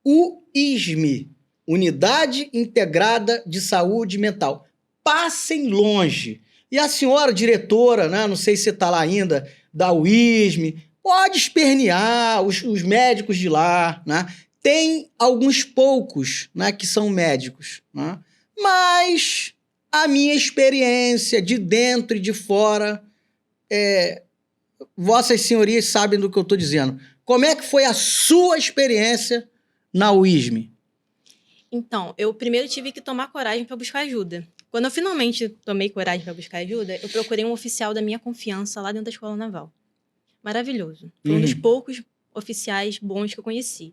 S1: UISM, Unidade Integrada de Saúde Mental. Passem longe. E a senhora diretora, né, não sei se você está lá ainda, da UISM, pode espernear os médicos de lá, né? Tem alguns poucos, né, que são médicos, né? Mas a minha experiência de dentro e de fora, vossas senhorias sabem do que eu estou dizendo. Como é que foi a sua experiência na UISM?
S2: Então, eu primeiro tive que tomar coragem para buscar ajuda. Quando eu finalmente tomei coragem para buscar ajuda, eu procurei um oficial da minha confiança lá dentro da Escola Naval. Maravilhoso. Foi um dos poucos oficiais bons que eu conheci.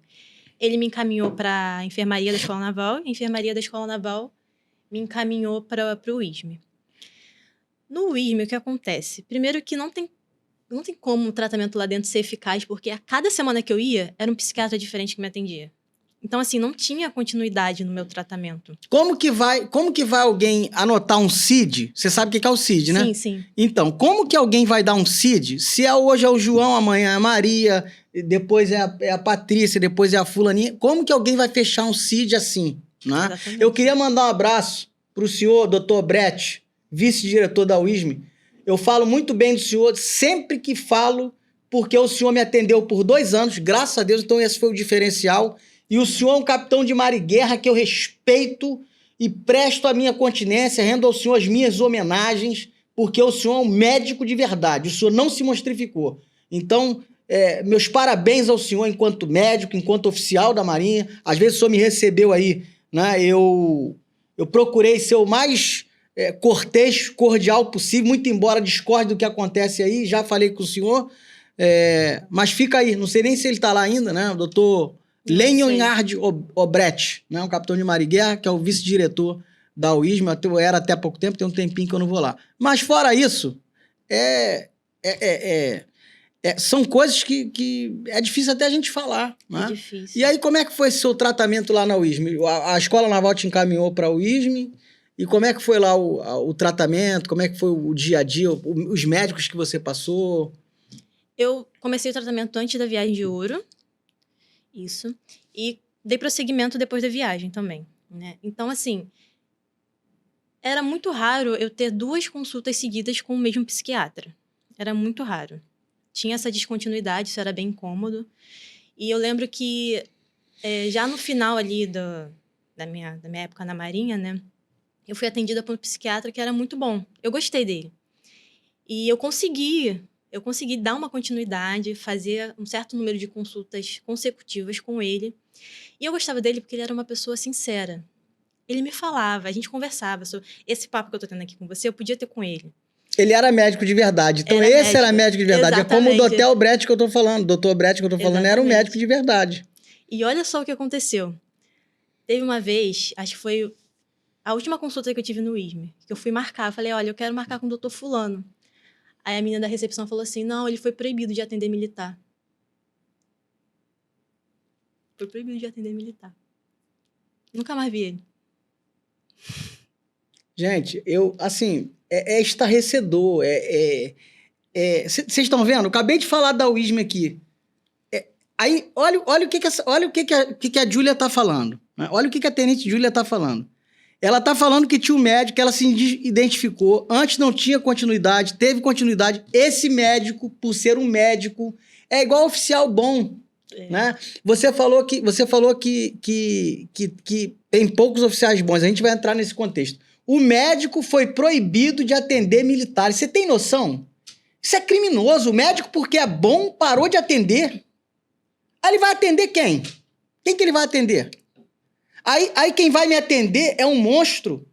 S2: Ele me encaminhou para a enfermaria da Escola Naval, a enfermaria da Escola Naval me encaminhou para o UISM. No UISM, o que acontece? Primeiro que não tem como o tratamento lá dentro ser eficaz, porque a cada semana que eu ia, era um psiquiatra diferente que me atendia. Então, assim, não tinha continuidade no meu tratamento.
S1: Como que vai alguém anotar um CID? Você sabe o que é o CID, né?
S2: Sim, sim.
S1: Então, como que alguém vai dar um CID se hoje é o João, amanhã é a Maria, depois é a Patrícia, depois é a fulaninha? Como que alguém vai fechar um CID assim? Né? Eu queria mandar um abraço para o senhor, Dr. Brett, vice-diretor da UISM. Eu falo muito bem do senhor, sempre que falo, porque o senhor me atendeu por 2 anos, graças a Deus, então esse foi o diferencial. E o senhor é um capitão de mar e guerra que eu respeito e presto a minha continência, rendo ao senhor as minhas homenagens, porque o senhor é um médico de verdade, o senhor não se monstrificou. Então, meus parabéns ao senhor enquanto médico, enquanto oficial da Marinha. Às vezes o senhor me recebeu aí, né? Eu procurei ser o mais cortês, cordial possível, muito embora discorde do que acontece aí, já falei com o senhor, mas fica aí, não sei nem se ele está lá ainda, né? O doutor Leonhard Obrecht, né? Um capitão de mar e guerra, que é o vice-diretor da UISM, eu era até há pouco tempo, tem um tempinho que eu não vou lá. Mas fora isso, são coisas que é difícil até a gente falar. Né?
S2: É difícil.
S1: E aí, como é que foi seu tratamento lá na UISM? A Escola Naval te encaminhou para a UISM, e como é que foi lá o tratamento, como é que foi o dia a dia, os médicos que você passou?
S2: Eu comecei o tratamento antes da viagem de ouro, isso, e dei prosseguimento depois da viagem também, né? Então, assim, era muito raro eu ter 2 consultas seguidas com o mesmo psiquiatra. Era muito raro. Tinha essa descontinuidade, isso era bem incômodo. E eu lembro que já no final ali da minha época na Marinha, né? Eu fui atendida por um psiquiatra que era muito bom. Eu gostei dele. E eu consegui dar uma continuidade, fazer um certo número de consultas consecutivas com ele. E eu gostava dele porque ele era uma pessoa sincera. Ele me falava, a gente conversava sobre esse papo que eu tô tendo aqui com você, eu podia ter com ele.
S1: Ele era médico de verdade. Então era médico de verdade.
S2: Exatamente.
S1: É como o Dr. Brett que eu tô falando. O Dr. Brett que eu tô falando era um médico de verdade.
S2: E olha só o que aconteceu. Teve uma vez, acho que foi a última consulta que eu tive no UISM, que eu fui marcar. Eu falei, olha, eu quero marcar com o doutor fulano. Aí a menina da recepção falou assim, não, ele foi proibido de atender militar. Foi proibido de atender militar. Nunca mais vi ele.
S1: Gente, é estarrecedor. Vocês estão vendo? Eu acabei de falar da UISM aqui. Aí, olha o que a Júlia tá falando. Né? Olha o que a tenente Júlia tá falando. Ela tá falando que tinha um médico que ela se identificou. Antes não tinha continuidade, teve continuidade. Esse médico, por ser um médico, é igual oficial bom. Né? Você falou que tem poucos oficiais bons. A gente vai entrar nesse contexto. O médico foi proibido de atender militares. Você tem noção? Isso é criminoso. O médico, porque é bom, parou de atender. Aí ele vai atender quem? Quem que ele vai atender? Aí quem vai me atender é um monstro.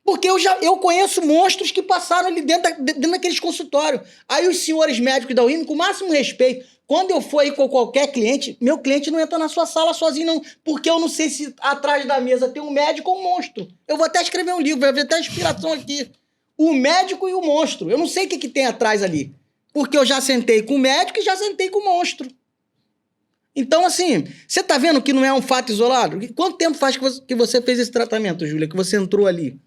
S1: Porque eu conheço monstros que passaram ali dentro daqueles consultórios. Aí os senhores médicos da UIM, com o máximo respeito, quando eu for aí com qualquer cliente, meu cliente não entra na sua sala sozinho, não. Porque eu não sei se atrás da mesa tem um médico ou um monstro. Eu vou até escrever um livro, vai ver até a inspiração aqui. O médico e o monstro. Eu não sei o que tem atrás ali. Porque eu já sentei com o médico e já sentei com o monstro. Então, assim, você tá vendo que não é um fato isolado? Quanto tempo faz que você fez esse tratamento, Júlia? Que você entrou ali?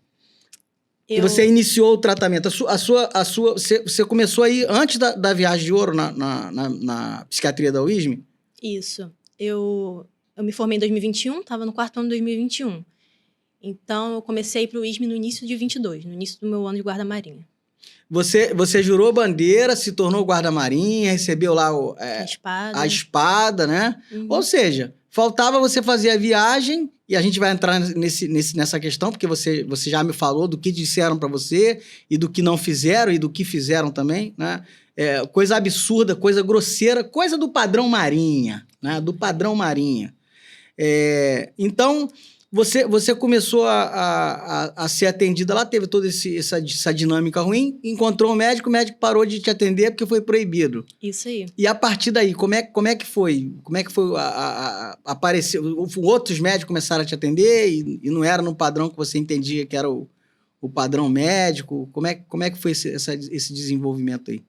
S1: Que você iniciou o tratamento. Você começou aí antes da viagem de ouro na psiquiatria da UISM?
S2: Isso. Eu me formei em 2021, estava no 4º ano de 2021. Então, eu comecei para o UISM no início de 22, no início do meu ano de guarda-marinha.
S1: Você jurou bandeira, se tornou guarda-marinha, recebeu lá a espada, né? Uhum. Ou seja, faltava você fazer a viagem, e a gente vai entrar nessa questão, porque você já me falou do que disseram para você, e do que não fizeram, e do que fizeram também, né? Coisa absurda, coisa grosseira, coisa do padrão marinha. né? Do padrão Marinha. Então, você começou a ser atendida lá, teve toda essa dinâmica ruim, encontrou o médico parou de te atender porque foi proibido.
S2: Isso aí.
S1: E a partir daí, como é que foi? Como é que foi apareceu? Outros médicos começaram a te atender e não era no padrão que você entendia que era o padrão médico? Como é que foi esse desenvolvimento aí?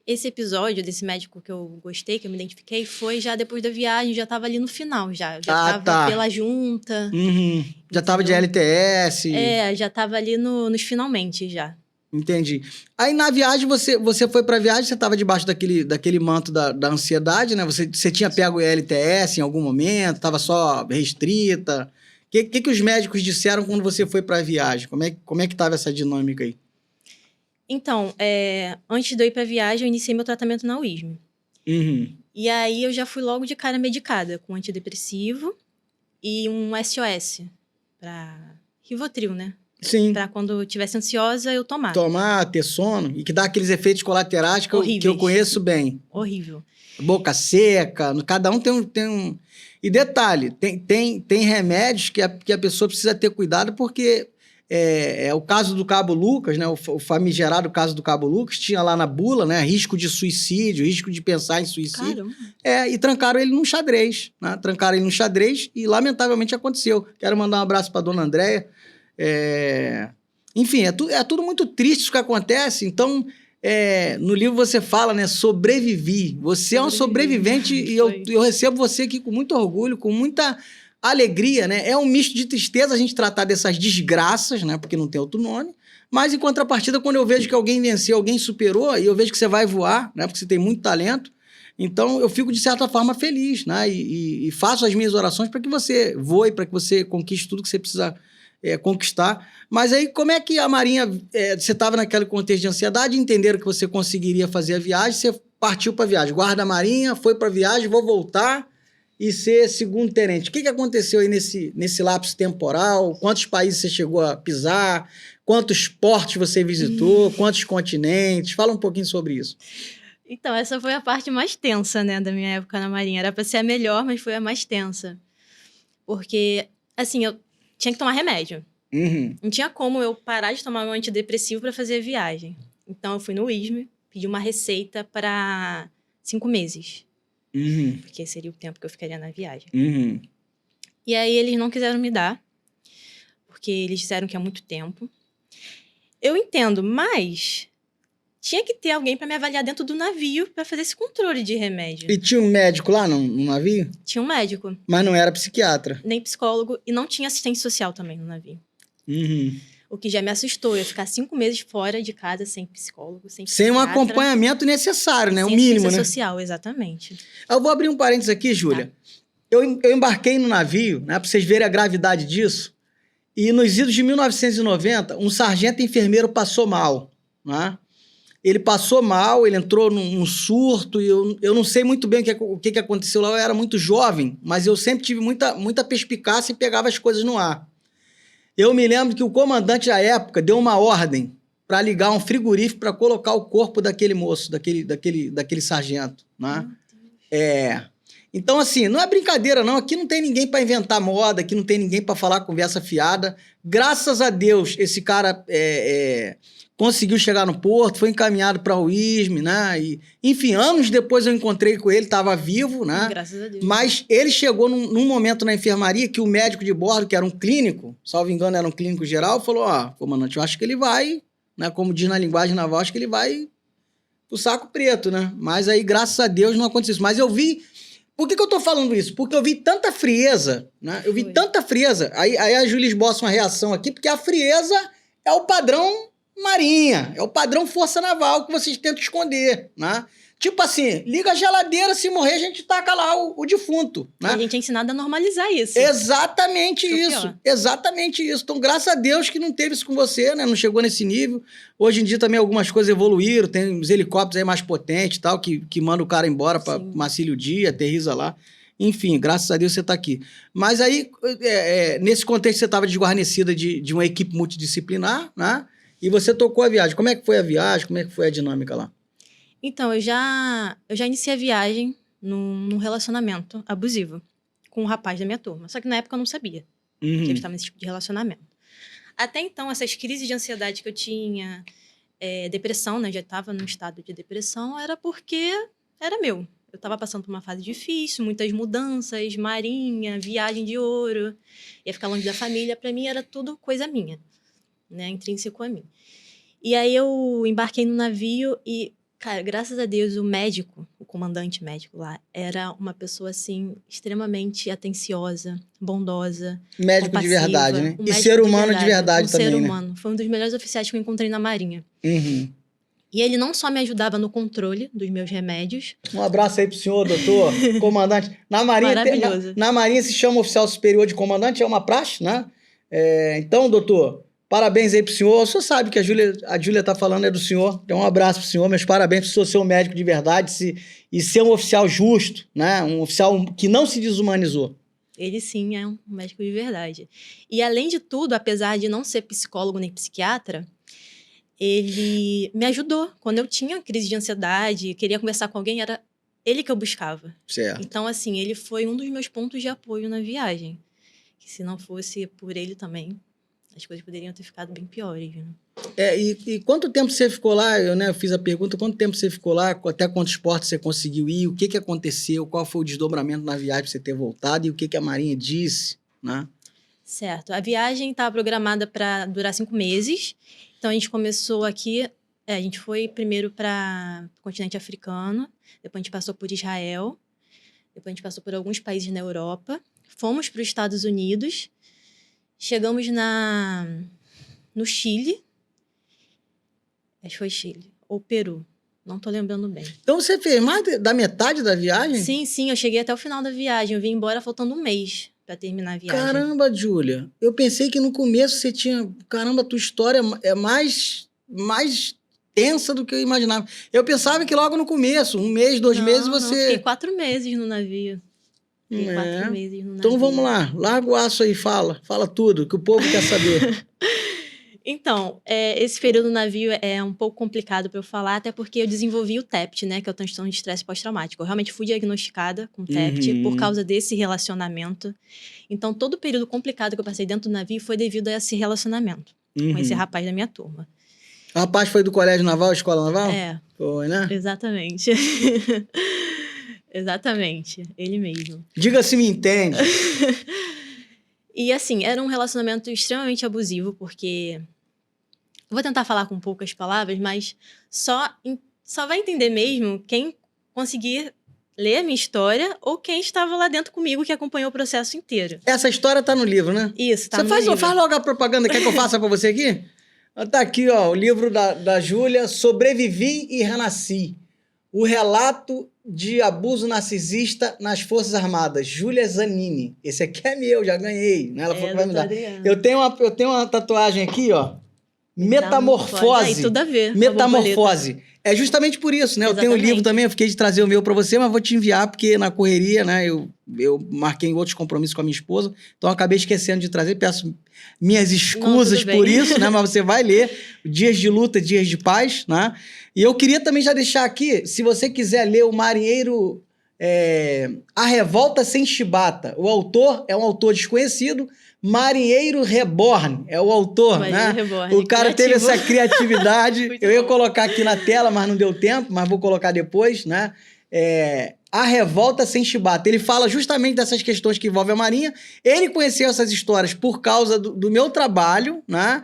S2: Esse episódio desse médico que eu gostei, que eu me identifiquei, foi já depois da viagem, já tava ali no final, já. Eu já tava pela junta.
S1: Uhum. Já tava de LTS.
S2: Já tava ali nos finalmente, já.
S1: Entendi. Aí na viagem, você foi pra viagem, você tava debaixo daquele manto da ansiedade, né? Você tinha pego o LTS em algum momento, tava só restrita. O que os médicos disseram quando você foi pra viagem? Como é que tava essa dinâmica aí?
S2: Então, antes de eu ir pra viagem, eu iniciei meu tratamento na UISM.
S1: Uhum.
S2: E aí, eu já fui logo de cara medicada, com antidepressivo e um SOS, pra Rivotril, né?
S1: Sim.
S2: Pra quando eu estivesse ansiosa, eu tomar.
S1: Ter sono, e que dá aqueles efeitos colaterais que eu conheço bem.
S2: Horrível.
S1: Boca seca, cada um tem um... E detalhe, tem remédios que a pessoa precisa ter cuidado porque... o caso do Cabo Lucas, né? O famigerado caso do Cabo Lucas, tinha lá na bula, né? Risco de suicídio, risco de pensar em suicídio.
S2: Caramba.
S1: E trancaram ele num xadrez, né? Trancaram ele num xadrez e, lamentavelmente, aconteceu. Quero mandar um abraço para dona Andréia. Enfim, é tudo muito triste isso que acontece. Então, no livro você fala, né? Sobrevivi. Você é um sobrevivente e eu recebo você aqui com muito orgulho, com muita... alegria, né? É um misto de tristeza a gente tratar dessas desgraças, né? Porque não tem outro nome. Mas, em contrapartida, quando eu vejo que alguém venceu, alguém superou, e eu vejo que você vai voar, né? Porque você tem muito talento, então eu fico, de certa forma, feliz, né? E faço as minhas orações para que você voe, para que você conquiste tudo que você precisa conquistar. Mas aí, como é que a Marinha... você estava naquele contexto de ansiedade, entenderam que você conseguiria fazer a viagem, você partiu para a viagem. Guarda a Marinha, foi para a viagem, vou voltar... e ser segundo tenente. O que aconteceu aí nesse lapso temporal? Quantos países você chegou a pisar? Quantos portos você visitou? Quantos continentes? Fala um pouquinho sobre isso.
S2: Então, essa foi a parte mais tensa, né, da minha época na Marinha. Era para ser a melhor, mas foi a mais tensa. Porque, assim, eu tinha que tomar remédio.
S1: Uhum.
S2: Não tinha como eu parar de tomar meu antidepressivo para fazer a viagem. Então, eu fui no ISME, pedi uma receita para 5 meses.
S1: Uhum.
S2: Porque seria o tempo que eu ficaria na viagem.
S1: Uhum.
S2: E aí, eles não quiseram me dar, porque eles disseram que é muito tempo. Eu entendo, mas tinha que ter alguém para me avaliar dentro do navio para fazer esse controle de remédio.
S1: E tinha um médico lá no navio?
S2: Tinha um médico.
S1: Mas não era psiquiatra?
S2: Nem psicólogo, e não tinha assistente social também no navio.
S1: Uhum.
S2: O que já me assustou, eu ficar 5 meses fora de casa sem psicólogo, sem psiquiatra.
S1: Sem um acompanhamento necessário, né? O
S2: sem
S1: mínimo,
S2: assistência
S1: né?
S2: social, exatamente.
S1: Eu vou abrir um parênteses aqui, Júlia. Tá. Eu embarquei no navio, né, para vocês verem a gravidade disso, e nos idos de 1990, um sargento enfermeiro passou mal, né? Ele passou mal, ele entrou num surto, e eu não sei muito bem o que aconteceu lá, eu era muito jovem, mas eu sempre tive muita perspicácia e pegava as coisas no ar. Eu me lembro que o comandante da época deu uma ordem para ligar um frigorífico para colocar o corpo daquele moço, daquele sargento, né? Então, assim, não é brincadeira, não. Aqui não tem ninguém para inventar moda, aqui não tem ninguém para falar conversa fiada. Graças a Deus, esse cara conseguiu chegar no porto, foi encaminhado para o ISME, né? E, enfim, anos depois eu encontrei com ele, estava vivo, né?
S2: Graças a Deus.
S1: Mas ele chegou num momento na enfermaria que o médico de bordo, que era um clínico, salvo engano, era um clínico geral, falou: comandante, eu acho que ele vai, né? Como diz na linguagem naval, acho que ele vai pro saco preto, né? Mas aí, graças a Deus, não aconteceu isso. Mas eu vi... Por que eu tô falando isso? Porque eu vi tanta frieza, né? Eu vi tanta frieza. Aí a Júlia esboça uma reação aqui, porque a frieza é o padrão Marinha, é o padrão Força Naval que vocês tentam esconder, né? Tipo assim, liga a geladeira, se morrer a gente taca lá o defunto, né?
S2: A gente é ensinado a normalizar isso.
S1: Exatamente isso, exatamente isso. Então, graças a Deus que não teve isso com você, né? Não chegou nesse nível. Hoje em dia também algumas coisas evoluíram, tem os helicópteros aí mais potentes e tal, que mandam o cara embora para Marcílio Dia, aterriza lá. Enfim, graças a Deus você está aqui. Mas aí, nesse contexto, você estava desguarnecida de uma equipe multidisciplinar, né? E você tocou a viagem. Como é que foi a viagem? Como é que foi a dinâmica lá?
S2: Então, eu já iniciei a viagem num relacionamento abusivo com um rapaz da minha turma. Só que na época eu não sabia que eu estava nesse tipo de relacionamento. Até então, essas crises de ansiedade que eu tinha, depressão, né? Já estava num estado de depressão, era porque era meu. Eu estava passando por uma fase difícil, muitas mudanças, marinha, viagem de ouro, ia ficar longe da família. Para mim era tudo coisa minha, né? Intrínseco a mim. E aí eu embarquei no navio e, cara, graças a Deus, o médico, o comandante médico lá, era uma pessoa, assim, extremamente atenciosa, bondosa,
S1: Médico de
S2: compassiva.
S1: verdade, né?
S2: Um
S1: E
S2: médico
S1: ser humano de verdade
S2: um
S1: também,
S2: ser
S1: né?
S2: humano. Foi um dos melhores oficiais que eu encontrei na Marinha.
S1: Uhum.
S2: E ele não só me ajudava no controle dos meus remédios.
S1: Um abraço aí pro senhor, doutor, comandante. Na Marinha,
S2: Maravilhoso.
S1: na Marinha se chama oficial superior de comandante, é uma praxe, né? Então, doutor, parabéns aí pro senhor. O senhor sabe que a Júlia tá falando é do senhor. Então, um abraço pro senhor, meus parabéns pro senhor ser um médico de verdade e ser um oficial justo, né? Um oficial que não se desumanizou.
S2: Ele sim é um médico de verdade. E além de tudo, apesar de não ser psicólogo nem psiquiatra, ele me ajudou. Quando eu tinha crise de ansiedade, queria conversar com alguém, era ele que eu buscava.
S1: Certo.
S2: Então, assim, ele foi um dos meus pontos de apoio na viagem. Que se não fosse por ele também, as coisas poderiam ter ficado bem piores, né?
S1: E quanto tempo você ficou lá? Eu fiz a pergunta, quanto tempo você ficou lá? Até quantos portos você conseguiu ir? O que aconteceu? Qual foi o desdobramento na viagem para você ter voltado? E o que a Marinha disse, né?
S2: Certo. A viagem estava programada para durar 5 meses. Então, a gente começou aqui... a gente foi primeiro para o continente africano. Depois, a gente passou por Israel. Depois, a gente passou por alguns países na Europa. Fomos para os Estados Unidos. Chegamos no Chile. Acho que foi Chile. Ou Peru. Não tô lembrando bem.
S1: Então, você fez mais da metade da viagem?
S2: Sim. Eu cheguei até o final da viagem. Eu vim embora faltando um mês para terminar a viagem.
S1: Caramba, Júlia. Eu pensei que no começo você tinha... Caramba, a tua história é mais tensa do que eu imaginava. Eu pensava que logo no começo, 1 mês, 2 meses, você...
S2: Não, fiquei 4 meses no navio. Fiquei 4 meses no navio.
S1: Então vamos lá, larga o aço aí, fala tudo, que o povo quer saber.
S2: Então, esse período no navio é um pouco complicado para eu falar, até porque eu desenvolvi o TEPT, né, que é o transtorno de estresse pós-traumático. Eu realmente fui diagnosticada com TEPT por causa desse relacionamento. Então, todo o período complicado que eu passei dentro do navio foi devido a esse relacionamento com esse rapaz da minha turma.
S1: O rapaz foi do Colégio Naval, Escola Naval? Foi, né?
S2: Exatamente. Exatamente, ele mesmo.
S1: Diga se me entende.
S2: E assim, era um relacionamento extremamente abusivo, porque... Eu vou tentar falar com poucas palavras, mas só vai entender mesmo quem conseguir ler a minha história ou quem estava lá dentro comigo, que acompanhou o processo inteiro.
S1: Essa história tá no livro, né?
S2: Isso, tá no livro.
S1: Você faz logo a propaganda, quer que eu faça pra você aqui? Tá aqui, ó, o livro da Júlia, Sobrevivi e Renasci. O relato de abuso narcisista nas Forças Armadas. Júlia Zanini. Esse aqui é meu, já ganhei. Né? Ela falou que vai me dar. Eu tenho uma tatuagem aqui, ó. Metamorfose.
S2: Aí, tudo a ver.
S1: Metamorfose. É justamente por isso, né?
S2: Exatamente.
S1: Eu tenho um livro também, eu fiquei de trazer o meu pra você, mas vou te enviar, porque na correria, né? Eu marquei outros compromissos com a minha esposa, então eu acabei esquecendo de trazer, peço minhas escusas por isso, né? Mas você vai ler Dias de Luta, Dias de Paz, né? E eu queria também já deixar aqui, se você quiser ler o Marinheiro... A Revolta Sem Chibata. O autor é um autor desconhecido, Marinheiro Reborn é o autor, né?
S2: Reborn,
S1: o cara teve essa criatividade. Eu ia
S2: bom.
S1: colocar aqui na tela, mas não deu tempo, mas vou colocar depois, né? A Revolta Sem Chibata. Ele fala justamente dessas questões que envolvem a Marinha. Ele conheceu essas histórias por causa do meu trabalho, né?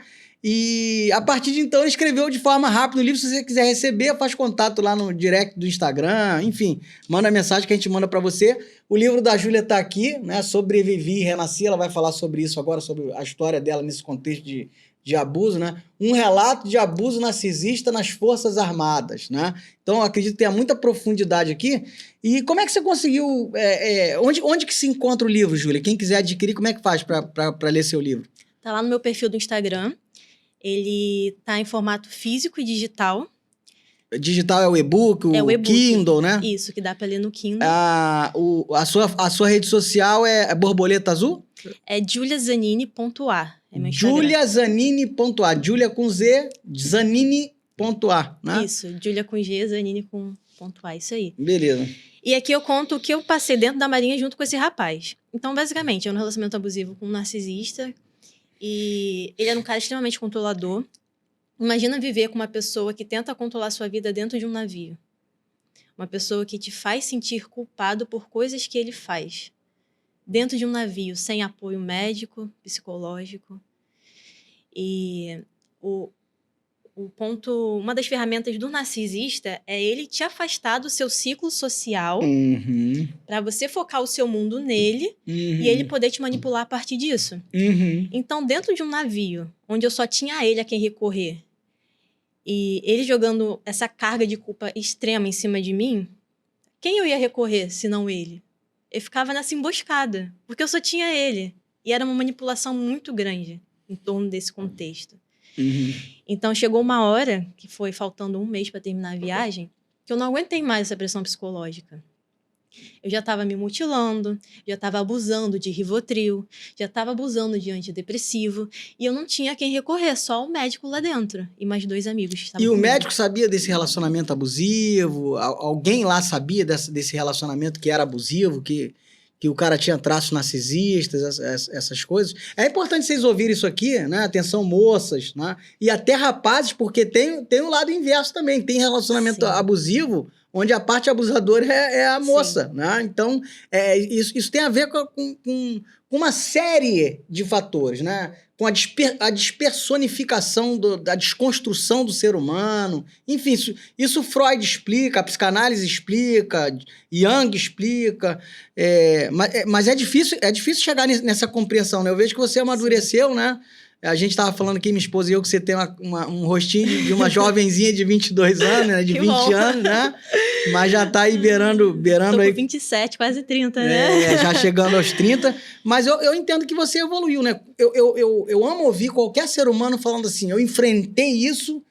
S1: E a partir de então ele escreveu de forma rápida o livro. Se você quiser receber, faz contato lá no direct do Instagram, enfim, manda mensagem que a gente manda para você. O livro da Júlia tá aqui, né? Sobrevivi e Renasci. Ela vai falar sobre isso agora, sobre a história dela nesse contexto de abuso, né? Um relato de abuso narcisista nas Forças Armadas, né? Então, eu acredito que tenha muita profundidade aqui. E como é que você conseguiu... onde que se encontra o livro, Júlia? Quem quiser adquirir, como é que faz para ler seu livro?
S2: Tá lá no meu perfil do Instagram. Ele tá em formato físico e digital.
S1: Digital é o e-book, o Kindle, né?
S2: Isso, que dá para ler no Kindle.
S1: A sua rede social é Borboleta Azul?
S2: É juliazanini.a. É meu Instagram.
S1: juliazanini.a. Julia com Z, Zanini.a, né?
S2: Isso, Julia com G, Zanini com pontuar isso aí.
S1: Beleza.
S2: E aqui eu conto o que eu passei dentro da Marinha junto com esse rapaz. Então, basicamente, eu era um relacionamento abusivo com um narcisista. E ele era um cara extremamente controlador. Imagina viver com uma pessoa que tenta controlar sua vida dentro de um navio. Uma pessoa que te faz sentir culpado por coisas que ele faz. Dentro de um navio, sem apoio médico, psicológico. E uma das ferramentas do narcisista é ele te afastar do seu ciclo social para você focar o seu mundo nele e ele poder te manipular a partir disso. Então, dentro de um navio, onde eu só tinha ele a quem recorrer, e ele jogando essa carga de culpa extrema em cima de mim, quem eu ia recorrer se não ele? Eu ficava nessa emboscada, porque eu só tinha ele. E era uma manipulação muito grande em torno desse contexto. Então, chegou uma hora, que foi faltando 1 mês para terminar a viagem, que eu não aguentei mais essa pressão psicológica. Eu já estava me mutilando, já estava abusando de Rivotril, já estava abusando de antidepressivo, e eu não tinha a quem recorrer, só o médico lá dentro, e mais 2 amigos que estavam
S1: E o
S2: comigo.
S1: médico sabia desse relacionamento abusivo? Alguém lá sabia desse relacionamento que era abusivo, que o cara tinha traços narcisistas, essas coisas? É importante vocês ouvirem isso aqui, né? Atenção, moças, né? E até rapazes, porque tem um lado inverso também. Tem relacionamento abusivo, onde a parte abusadora é a moça, né? Então, isso tem a ver com uma série de fatores, né? Com a despersonificação, da desconstrução do ser humano. Enfim, isso Freud explica, a psicanálise explica, Jung explica. Mas é difícil chegar nessa compreensão, né? Eu vejo que você amadureceu, né? A gente estava falando aqui, minha esposa e eu, que você tem um rostinho de uma jovenzinha de 22 anos, né? De 20 anos, né? Mas já está aí beirando
S2: Tô
S1: aí...
S2: com 27, quase 30, né?
S1: Já chegando aos 30. Mas eu entendo que você evoluiu, né? Eu amo ouvir qualquer ser humano falando assim, eu enfrentei isso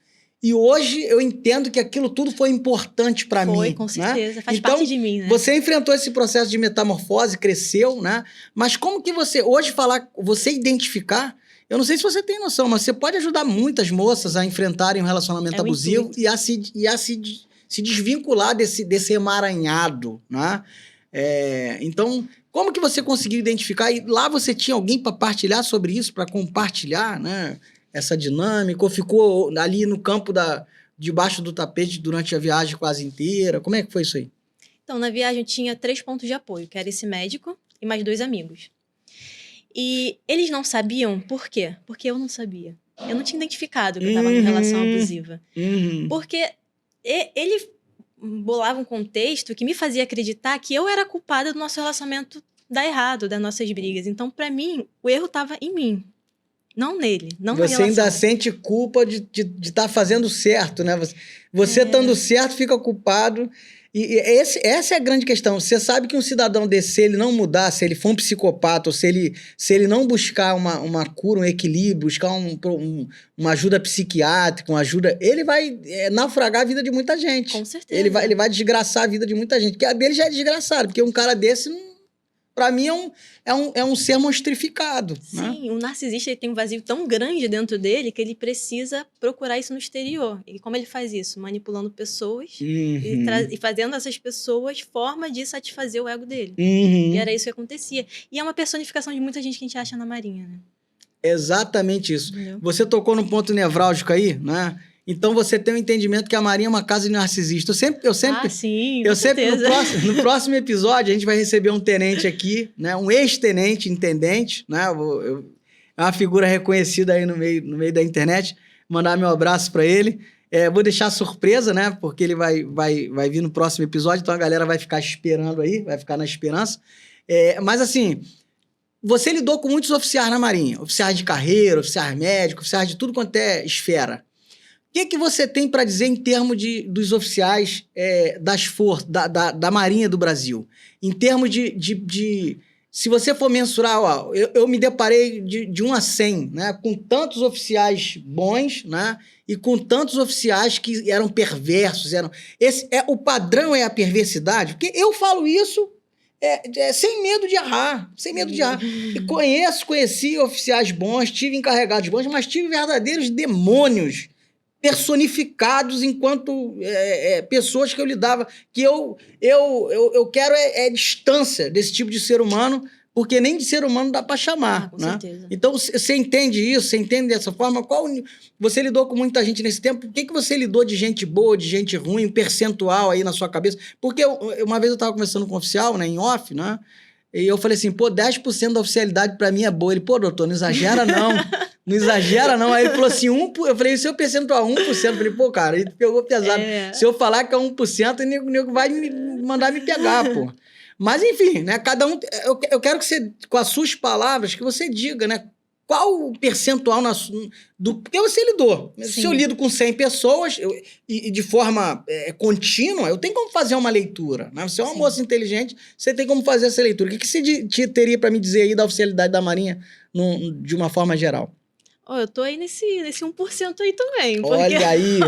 S1: e hoje eu entendo que aquilo tudo foi importante para mim.
S2: Foi, com certeza.
S1: Né?
S2: Faz parte de mim, né?
S1: Você enfrentou esse processo de metamorfose, cresceu, né? Mas como que você, hoje você identificar... Eu não sei se você tem noção, mas você pode ajudar muitas moças a enfrentarem um relacionamento abusivo e a se desvincular desse emaranhado, né? Então, como que você conseguiu identificar? E lá você tinha alguém para partilhar sobre isso, para compartilhar, né? Essa dinâmica? Ou ficou ali no campo debaixo do tapete durante a viagem quase inteira? Como é que foi isso aí?
S2: Então, na viagem eu tinha 3 pontos de apoio, que era esse médico e mais 2 amigos. E eles não sabiam por quê? Porque eu não sabia. Eu não tinha identificado que eu estava numa relação abusiva. Porque ele bolava um contexto que me fazia acreditar que eu era culpada do nosso relacionamento dar errado, das nossas brigas. Então, para mim, o erro estava em mim, não nele, não na relação.
S1: Você ainda sente culpa de estar fazendo certo, né? Você estando certo, fica culpado... E essa é a grande questão. Você sabe que um cidadão desse, se ele não mudar, se ele for um psicopata, ou se ele não buscar uma cura, um equilíbrio, buscar uma ajuda psiquiátrica, ele vai naufragar a vida de muita gente.
S2: Com certeza.
S1: Ele vai desgraçar a vida de muita gente. Porque a dele já é desgraçado, porque um cara desse, pra mim, é um ser monstrificado.
S2: Sim,
S1: né?
S2: O narcisista ele tem um vazio tão grande dentro dele que ele precisa procurar isso no exterior. E como ele faz isso? Manipulando pessoas e fazendo essas pessoas forma de satisfazer o ego dele. E era isso que acontecia. E é uma personificação de muita gente que a gente acha na Marinha, né?
S1: Exatamente isso.
S2: Entendeu?
S1: Você tocou num ponto nevrálgico aí, né? Então você tem um entendimento que a Marinha é uma casa de narcisista.
S2: Sim,
S1: no próximo episódio a gente vai receber um tenente aqui, né? Um ex-tenente, intendente, né? É uma figura reconhecida aí no meio da internet. Mandar meu abraço para ele. Vou deixar surpresa, né? Porque ele vai vir no próximo episódio, então a galera vai ficar esperando aí, vai ficar na esperança. Mas assim, você lidou com muitos oficiais na Marinha, oficiais de carreira, oficiais médicos, oficiais de tudo quanto é esfera. O que você tem para dizer em termos dos oficiais das forças, da Marinha do Brasil? Em termos de se você for mensurar, eu me deparei de 1 a 100, né, com tantos oficiais bons, né, e com tantos oficiais que eram perversos. O padrão é a perversidade? Porque eu falo isso sem medo de errar, E conheci oficiais bons, tive encarregados bons, mas tive verdadeiros demônios personificados enquanto pessoas que eu lidava, que eu quero distância desse tipo de ser humano, porque nem de ser humano dá para chamar,
S2: com
S1: né?
S2: certeza.
S1: Então, você entende isso? Você entende dessa forma? Você lidou com muita gente nesse tempo, por que você lidou de gente boa, de gente ruim, um percentual aí na sua cabeça? Porque uma vez eu estava conversando com um oficial, né, em off, né? E eu falei assim, 10% da oficialidade para mim é boa. Ele, doutor, não exagera não. Não exagera não. Aí ele falou assim, eu falei, seu percentual 1%. Eu falei, cara, ele pegou pesado. Se eu falar que é 1%, o nego vai mandar me pegar, pô. Mas, enfim, né? Cada um... Eu quero que você, com as suas palavras, que você diga, né? Qual o percentual porque você lidou. Sim. Se eu lido com 100 pessoas e de forma contínua, eu tenho como fazer uma leitura. Né? Você é uma Sim. moça inteligente, você tem como fazer essa leitura. O que você teria para me dizer aí da oficialidade da Marinha de uma forma geral?
S2: Eu tô aí nesse 1% aí também. Porque...
S1: Olha aí.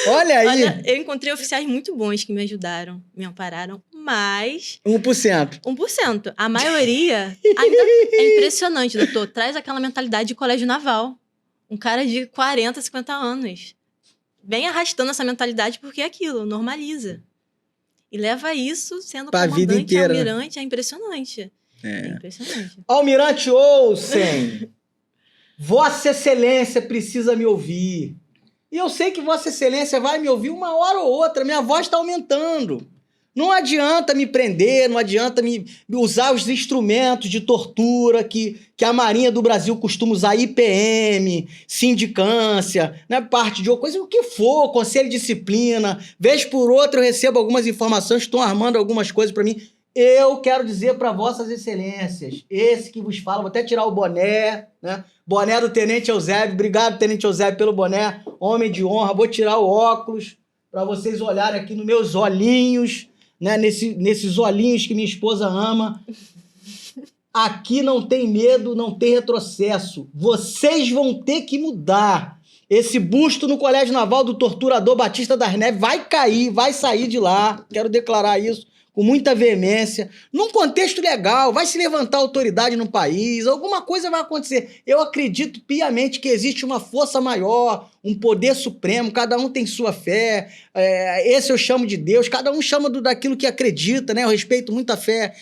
S2: Olha, eu encontrei oficiais muito bons que me ajudaram, me ampararam, mas...
S1: 1%.
S2: 1%. A maioria ainda é impressionante, doutor. Traz aquela mentalidade de colégio naval. Um cara de 40, 50 anos. Vem arrastando essa mentalidade porque é aquilo, normaliza. E leva isso, sendo pra comandante, vida inteira, almirante, né? É impressionante. É impressionante.
S1: Almirante Olsen! Vossa Excelência precisa me ouvir. E eu sei que Vossa Excelência vai me ouvir uma hora ou outra. Minha voz está aumentando. Não adianta me prender, não adianta me usar os instrumentos de tortura que a Marinha do Brasil costuma usar, IPM, sindicância, né, parte de coisa, o que for, conselho de disciplina. Vez por outra eu recebo algumas informações, estão armando algumas coisas para mim. Eu quero dizer para Vossas Excelências, esse que vos fala, vou até tirar o boné, né? Boné do Tenente Eusébio, obrigado, Tenente Eusébio, pelo boné, homem de honra. Vou tirar o óculos para vocês olharem aqui nos meus olhinhos, né? Nesses olhinhos que minha esposa ama. Aqui não tem medo, não tem retrocesso. Vocês vão ter que mudar. Esse busto no Colégio Naval do torturador Batista das Neves vai cair, vai sair de lá. Quero declarar isso com muita veemência, num contexto legal, vai se levantar autoridade no país, alguma coisa vai acontecer. Eu acredito piamente que existe uma força maior, um poder supremo, cada um tem sua fé, esse eu chamo de Deus, cada um chama daquilo que acredita, né? Eu respeito muito a fé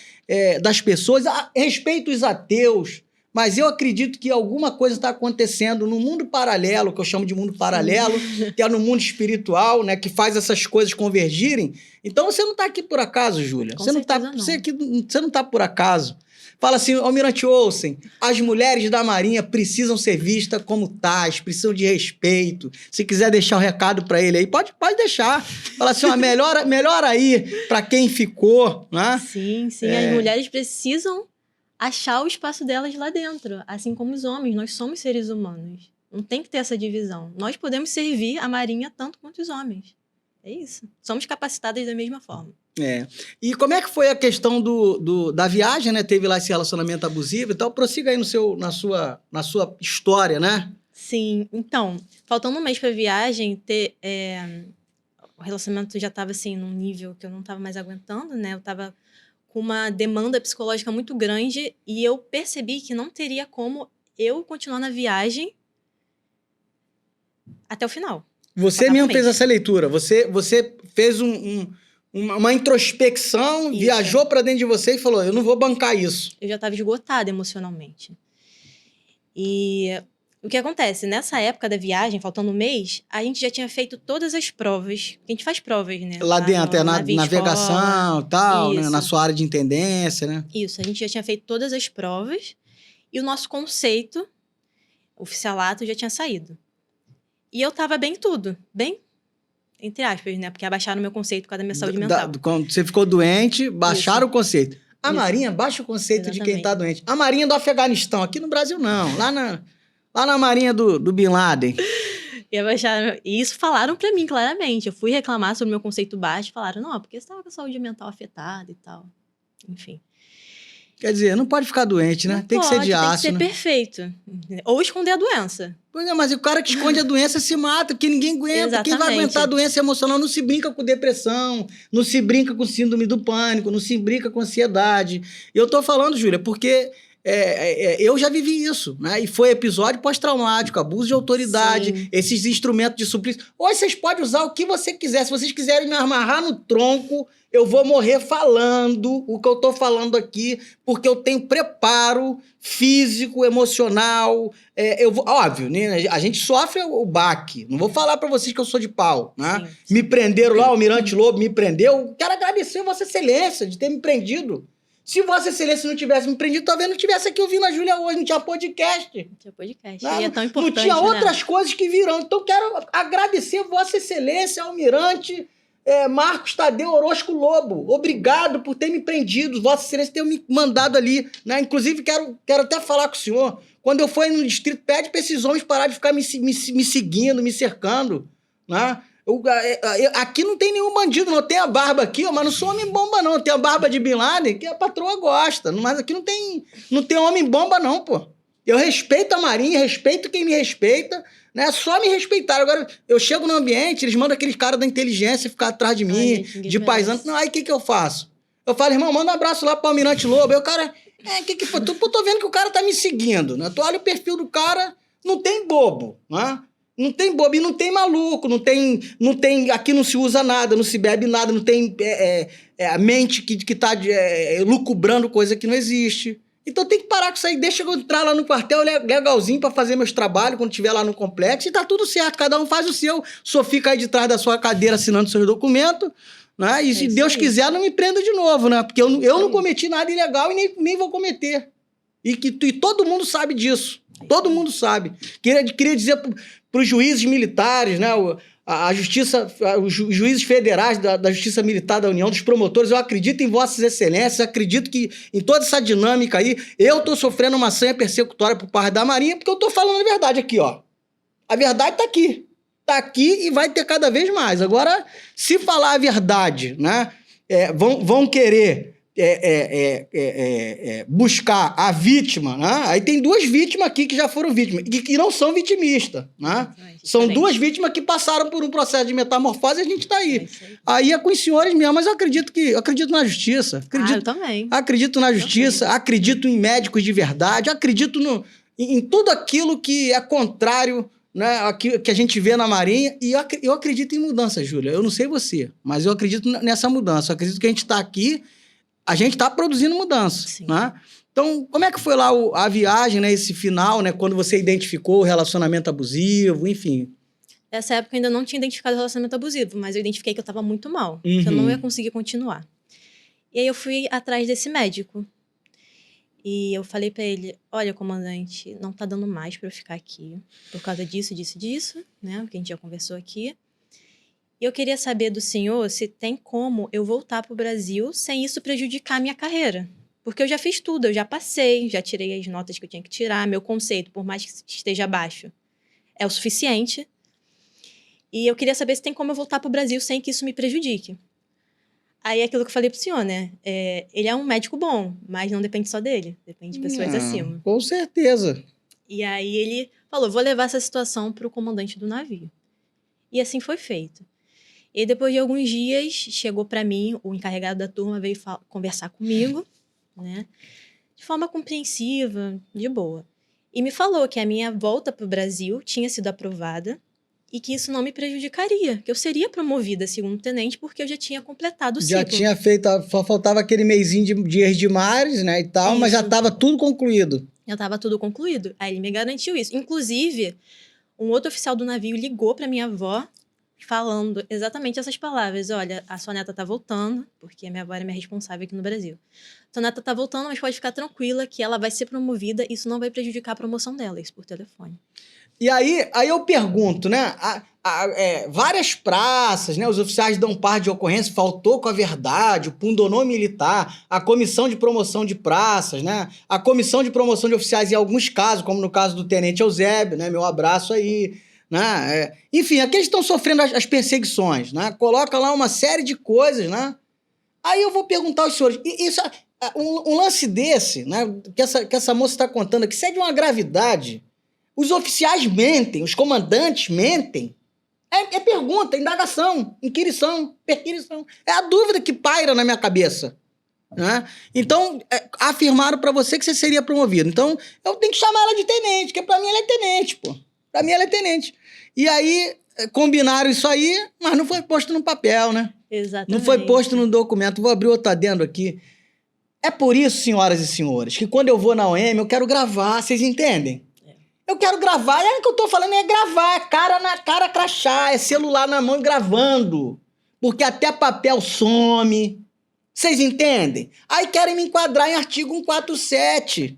S1: das pessoas, respeito os ateus, mas eu acredito que alguma coisa está acontecendo no mundo paralelo, que eu chamo de mundo paralelo, que é no mundo espiritual, né, que faz essas coisas convergirem. Então você não está aqui por acaso, Júlia. Você não está por acaso. Fala assim, Almirante Olsen, as mulheres da Marinha precisam ser vistas como tais, precisam de respeito. Se quiser deixar o recado para ele aí, pode deixar. Fala assim, melhor aí para quem ficou. Né?
S2: Sim, as mulheres precisam achar o espaço delas lá dentro, assim como os homens. Nós somos seres humanos. Não tem que ter essa divisão. Nós podemos servir a Marinha tanto quanto os homens. É isso. Somos capacitadas da mesma forma.
S1: E como é que foi a questão da viagem, né? Teve lá esse relacionamento abusivo e tal. Prossiga aí na sua história, né?
S2: Sim. Então, faltando um mês para a viagem, o relacionamento já estava assim, num nível que eu não estava mais aguentando, né? Eu estava com uma demanda psicológica muito grande e eu percebi que não teria como eu continuar na viagem até o final.
S1: Você mesmo fez essa leitura, você fez uma introspecção, isso. Viajou para dentro de você e falou, eu não vou bancar isso.
S2: Eu já estava esgotada emocionalmente. E o que acontece? Nessa época da viagem, faltando um mês, a gente já tinha feito todas as provas. A gente faz provas, né?
S1: Lá dentro, na navegação e tal, né? Na sua área de intendência, né?
S2: Isso, a gente já tinha feito todas as provas e o nosso conceito, oficialato, já tinha saído. E eu tava bem em tudo, bem, entre aspas, né? Porque abaixaram o meu conceito por causa da minha saúde mental.
S1: Quando você ficou doente, baixaram o conceito. A Marinha baixa o conceito de quem tá doente. A Marinha do Afeganistão, aqui no Brasil não, lá na Marinha do Bin Laden.
S2: E isso falaram pra mim, claramente. Eu fui reclamar sobre o meu conceito baixo, falaram, não, porque você tava com a saúde mental afetada e tal. Enfim.
S1: Quer dizer, não pode ficar doente, né? Tem que ser de aço,
S2: tem que ser perfeito. Ou esconder a doença.
S1: Pois é, mas o cara que esconde a doença se mata, porque ninguém aguenta. Exatamente. Quem vai aguentar a doença emocional não se brinca com depressão, não se brinca com síndrome do pânico, não se brinca com ansiedade. E eu tô falando, Júlia, porque eu já vivi isso, né? E foi episódio pós-traumático, abuso de autoridade,
S2: Sim.
S1: esses instrumentos de suplício. Hoje vocês podem usar o que você quiser. Se vocês quiserem me amarrar no tronco, eu vou morrer falando o que eu tô falando aqui, porque eu tenho preparo físico, emocional. Óbvio, né? A gente sofre o baque. Não vou falar pra vocês que eu sou de pau, né?
S2: Sim.
S1: Me prenderam lá, o Almirante Lobo me prendeu. Quero agradecer a Vossa Excelência de ter me prendido. Se Vossa Excelência não tivesse me prendido, talvez não tivesse aqui ouvindo a Júlia hoje, não tinha podcast.
S2: Não tinha podcast.
S1: Não,
S2: E é tão importante,
S1: não tinha outras
S2: né?
S1: coisas que virão. Então, quero agradecer a Vossa Excelência, Almirante Marcos Tadeu Orozco Lobo. Obrigado por ter me prendido. Vossa Excelência ter me mandado ali. Né? Inclusive, quero até falar com o senhor. Quando eu for no distrito, pede para esses homens parar de ficar me seguindo, me cercando. Né? Aqui não tem nenhum bandido, não. Tem a barba aqui, ó, mas não sou homem-bomba, não. Tem a barba de Bin Laden, que a patroa gosta. Mas aqui não tem homem-bomba, não, pô. Eu respeito a Marinha, respeito quem me respeita, né? Só me respeitar. Agora, eu chego no ambiente, eles mandam aqueles caras da inteligência ficar atrás de mim,
S2: gente,
S1: de paisano. Não, aí o que eu faço? Eu falo, irmão, manda um abraço lá pro Almirante Lobo. Aí o cara, que foi? Tô vendo que o cara tá me seguindo, né? Tu olha o perfil do cara, não tem bobo, né? Não tem bobo e não tem maluco, não tem, aqui não se usa nada, não se bebe nada, não tem a mente que tá lucubrando coisa que não existe. Então tem que parar com isso aí, deixa eu entrar lá no quartel legalzinho pra fazer meus trabalhos quando estiver lá no complexo e tá tudo certo, cada um faz o seu. Só fica aí de trás da sua cadeira assinando seus documentos, né? E se Deus quiser, não me prenda de novo, né? Porque eu não cometi nada ilegal e nem vou cometer. E todo mundo sabe disso. Todo mundo sabe. Queria dizer para os juízes militares, né? A justiça, os juízes federais da Justiça Militar da União, dos promotores, eu acredito em Vossas Excelências, acredito que em toda essa dinâmica aí, eu estou sofrendo uma sanha persecutória por parte da Marinha, porque eu estou falando a verdade aqui, ó. A verdade está aqui. Está aqui e vai ter cada vez mais. Agora, se falar a verdade, né? Vão querer buscar a vítima, né? Aí tem duas vítimas aqui que já foram vítimas e que não são vitimistas, né? São duas vítimas que passaram por um processo de metamorfose e a gente está aí. Aí é com os senhores mesmo, mas eu acredito na justiça.
S2: Eu também.
S1: Acredito na justiça, acredito em médicos de verdade, acredito em tudo aquilo que é contrário, né, que a gente vê na Marinha, e eu acredito em mudança, Júlia. Eu não sei você, mas eu acredito nessa mudança. Eu acredito que a gente está aqui, a gente está produzindo mudança, né? Então, como é que foi lá a viagem, né, esse final, né, quando você identificou o relacionamento abusivo, enfim?
S2: Nessa época eu ainda não tinha identificado o relacionamento abusivo, mas eu identifiquei que eu estava muito mal, que eu não ia conseguir continuar. E aí eu fui atrás desse médico. E eu falei pra ele, olha, comandante, não tá dando mais pra eu ficar aqui, por causa disso, né, porque a gente já conversou aqui. E eu queria saber do senhor se tem como eu voltar pro Brasil sem isso prejudicar a minha carreira. Porque eu já fiz tudo, eu já passei, já tirei as notas que eu tinha que tirar, meu conceito, por mais que esteja baixo, é o suficiente. E eu queria saber se tem como eu voltar pro Brasil sem que isso me prejudique. Aí é aquilo que eu falei pro senhor, né? Ele é um médico bom, mas não depende só dele. Depende de pessoas acima.
S1: Com certeza.
S2: E aí ele falou, vou levar essa situação pro comandante do navio. E assim foi feito. E depois de alguns dias, chegou para mim, o encarregado da turma veio conversar comigo, né? De forma compreensiva, de boa. E me falou que a minha volta pro Brasil tinha sido aprovada e que isso não me prejudicaria, que eu seria promovida a segundo tenente porque eu já tinha completado o ciclo.
S1: Já tinha feito, só faltava aquele mesinho de Erros de Mares, né, e tal, isso. Mas já estava tudo concluído.
S2: Já estava tudo concluído. Aí ele me garantiu isso. Inclusive, um outro oficial do navio ligou para minha avó falando exatamente essas palavras. Olha, a sua neta tá voltando, porque a minha avó era minha responsável aqui no Brasil. Sua neta tá voltando, mas pode ficar tranquila que ela vai ser promovida, isso não vai prejudicar a promoção dela, isso por telefone.
S1: E aí eu pergunto, né? Várias praças, né? Os oficiais dão parte de ocorrência, faltou com a verdade, o pundonor militar, a comissão de promoção de praças, né? A comissão de promoção de oficiais em alguns casos, como no caso do tenente Eusébio, né? Meu abraço aí, né? Enfim, aqueles estão sofrendo as perseguições, né? Coloca lá uma série de coisas, né? Aí eu vou perguntar aos senhores, um lance desse, né? Que essa moça está contando aqui, isso é de uma gravidade. Os oficiais mentem, os comandantes mentem. É pergunta, indagação, inquirição, perquirição. É a dúvida que paira na minha cabeça. né? Então, afirmaram para você que você seria promovido. Então, eu tenho que chamar ela de tenente, porque para mim ela é tenente, pô. Para mim ela é tenente. E aí, combinaram isso aí, mas não foi posto no papel, né?
S2: Exatamente.
S1: Não foi posto no documento. Vou abrir outro adendo aqui. É por isso, senhoras e senhores, que quando eu vou na OM, eu quero gravar, vocês entendem? Eu quero gravar, é o que eu tô falando, é gravar, cara na cara, crachá, é celular na mão e gravando. Porque até papel some. Vocês entendem? Aí querem me enquadrar em artigo 147.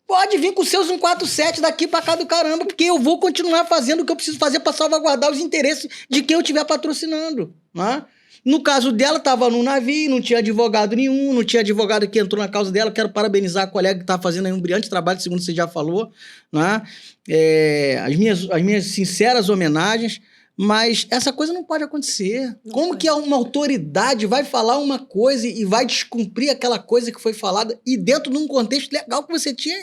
S1: Pode vir com seus 147 daqui pra cá do caramba, porque eu vou continuar fazendo o que eu preciso fazer pra salvaguardar os interesses de quem eu estiver patrocinando, né? No caso dela, estava num navio, não tinha advogado nenhum, não tinha advogado que entrou na causa dela. Quero parabenizar a colega que está fazendo aí um brilhante trabalho, segundo você já falou, né? As minhas sinceras homenagens, mas essa coisa não pode acontecer.
S2: Não
S1: Como
S2: pode.
S1: que uma autoridade vai falar uma coisa e vai descumprir aquela coisa que foi falada e dentro de um contexto legal que você tinha...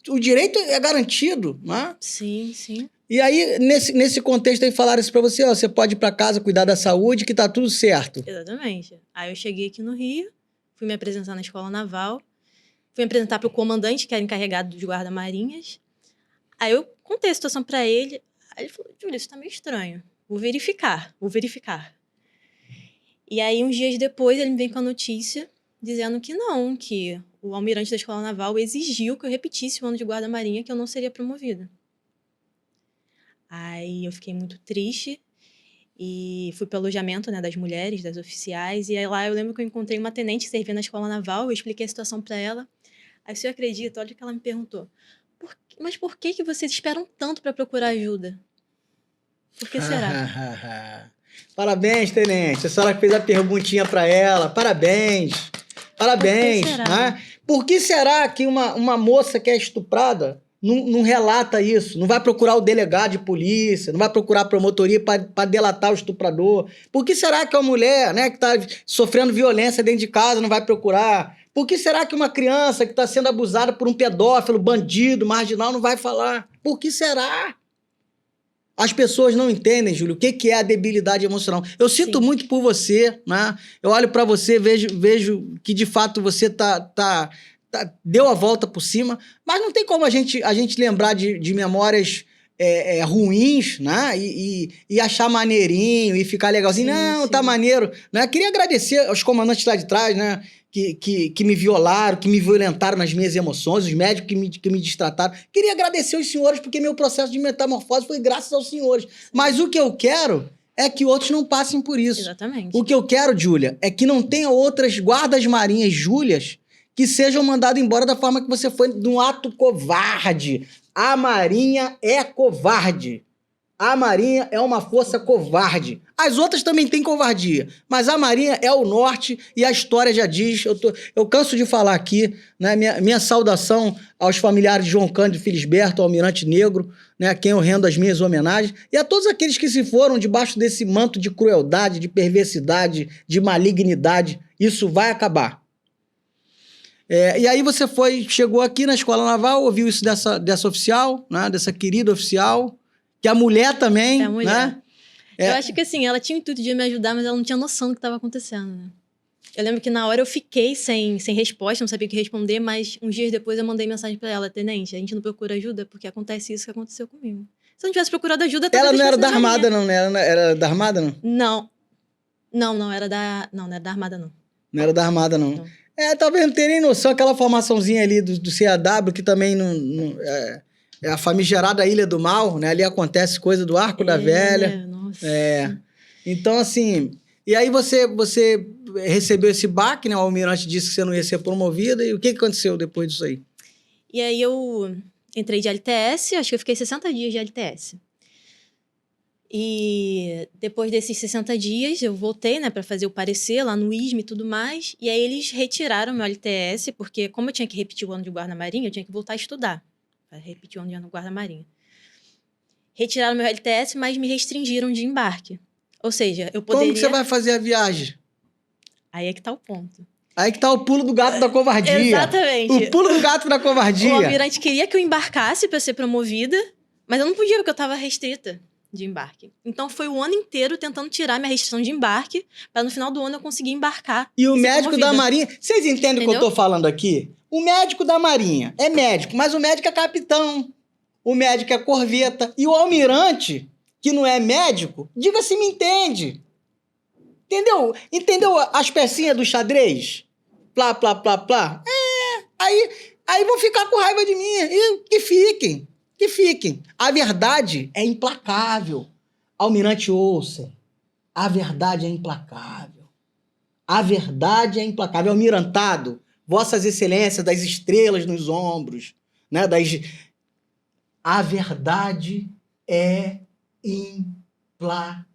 S1: o direito é garantido, né?
S2: Sim, sim.
S1: E aí, nesse contexto aí, falaram isso pra você, ó, você pode ir pra casa cuidar da saúde, que tá tudo certo.
S2: Exatamente. Aí eu cheguei aqui no Rio, fui me apresentar na Escola Naval, fui me apresentar pro comandante, que era encarregado dos guarda-marinhas. Aí eu contei a situação pra ele, aí ele falou, Júlia, isso tá meio estranho, vou verificar. E aí, uns dias depois, ele me vem com a notícia dizendo que não, que o almirante da Escola Naval exigiu que eu repetisse o ano de guarda-marinha, que eu não seria promovida. Aí eu fiquei muito triste e fui para o alojamento, né, das mulheres, das oficiais. E aí lá eu lembro que eu encontrei uma tenente que servia na Escola Naval, eu expliquei a situação para ela. Aí, você acredita, olha o que ela me perguntou. Mas por que vocês esperam tanto para procurar ajuda? Por que será?
S1: Parabéns, tenente. A senhora que fez a perguntinha para ela. Parabéns. Parabéns.
S2: Por que será?
S1: Né? Por que será que uma moça que é estuprada não relata isso? Não vai procurar o delegado de polícia, não vai procurar a promotoria para delatar o estuprador? Por que será que uma mulher, né, que está sofrendo violência dentro de casa não vai procurar? Por que será que uma criança que está sendo abusada por um pedófilo, bandido, marginal, não vai falar? Por que será? As pessoas não entendem, Júlio, o que é a debilidade emocional. Eu sinto
S2: Sim.
S1: muito por você, né? Eu olho para você, vejo que de fato você deu a volta por cima, mas não tem como a gente lembrar de memórias ruins, né? E achar maneirinho e ficar legalzinho.
S2: Sim,
S1: não,
S2: sim.
S1: tá maneiro. Né? Queria agradecer aos comandantes lá de trás, né? Que me violaram, que me violentaram nas minhas emoções, os médicos que me distrataram. Queria agradecer os senhores, porque meu processo de metamorfose foi graças aos senhores. Mas o que eu quero é que outros não passem por isso.
S2: Exatamente.
S1: O que eu quero, Júlia, é que não tenha outras guardas marinhas Júlias que sejam mandadas embora da forma que você foi, num ato covarde. A Marinha é covarde. A Marinha é uma força covarde. As outras também têm covardia, mas a Marinha é o norte e a história já diz. Eu canso de falar aqui, né? Minha saudação aos familiares de João Cândido Felisberto, ao Almirante Negro, né? A quem eu rendo as minhas homenagens, e a todos aqueles que se foram debaixo desse manto de crueldade, de perversidade, de malignidade. Isso vai acabar. E aí você chegou aqui na Escola Naval, ouviu isso dessa oficial, né? Dessa querida oficial, que a mulher também,
S2: É a mulher.
S1: né?
S2: Eu acho que assim, ela tinha o intuito de me ajudar, mas ela não tinha noção do que estava acontecendo, né? Eu lembro que na hora eu fiquei sem resposta, não sabia o que responder, mas uns dias depois eu mandei mensagem pra ela, tenente, a gente não procura ajuda porque acontece isso que aconteceu comigo. Se eu não tivesse procurado ajuda,
S1: Ela não era
S2: da
S1: da Armada, não, né? Era da Armada, não?
S2: Não era da... Não era da Armada, não.
S1: Não era da Armada, não. Talvez não tenha nem noção, aquela formaçãozinha ali do CAW, que também é a famigerada Ilha do Mal, né? Ali acontece coisa do Arco da Velha.
S2: Nossa.
S1: Então, assim... E aí você recebeu esse baque, né? O almirante disse que você não ia ser promovida. E o que aconteceu depois disso aí?
S2: E aí eu entrei de LTS, acho que eu fiquei 60 dias de LTS. E depois desses 60 dias eu voltei, né, para fazer o parecer lá no ISME e tudo mais. E aí eles retiraram meu LTS, porque como eu tinha que repetir o ano de guarda-marinha, eu tinha que voltar a estudar para repetir o ano de guarda-marinha. Retiraram meu LTS, mas me restringiram de embarque. Ou seja, eu poderia...
S1: Como que você vai fazer a viagem?
S2: Aí é que tá o ponto.
S1: Aí que tá o pulo do gato da covardia.
S2: Exatamente.
S1: O pulo do gato da covardia.
S2: O almirante queria que eu embarcasse para ser promovida, mas eu não podia porque eu estava restrita. de embarque. Então, foi o ano inteiro tentando tirar minha restrição de embarque, para no final do ano eu conseguir embarcar.
S1: E o
S2: ser
S1: médico da
S2: promovida.
S1: Marinha... Vocês entendem o que eu
S2: Entendeu?
S1: tô falando aqui? O médico da Marinha é médico, mas o médico é capitão. O médico é corveta. E o almirante, que não é médico, diga se me entende. Entendeu? Entendeu as pecinhas do xadrez? Plá, plá, plá, plá. Aí vão ficar com raiva de mim. E que fiquem. Que fiquem. A verdade é implacável. Almirante, ouça. A verdade é implacável. A verdade é implacável. Almirantado, vossas excelências das estrelas nos ombros, né? A verdade é implacável.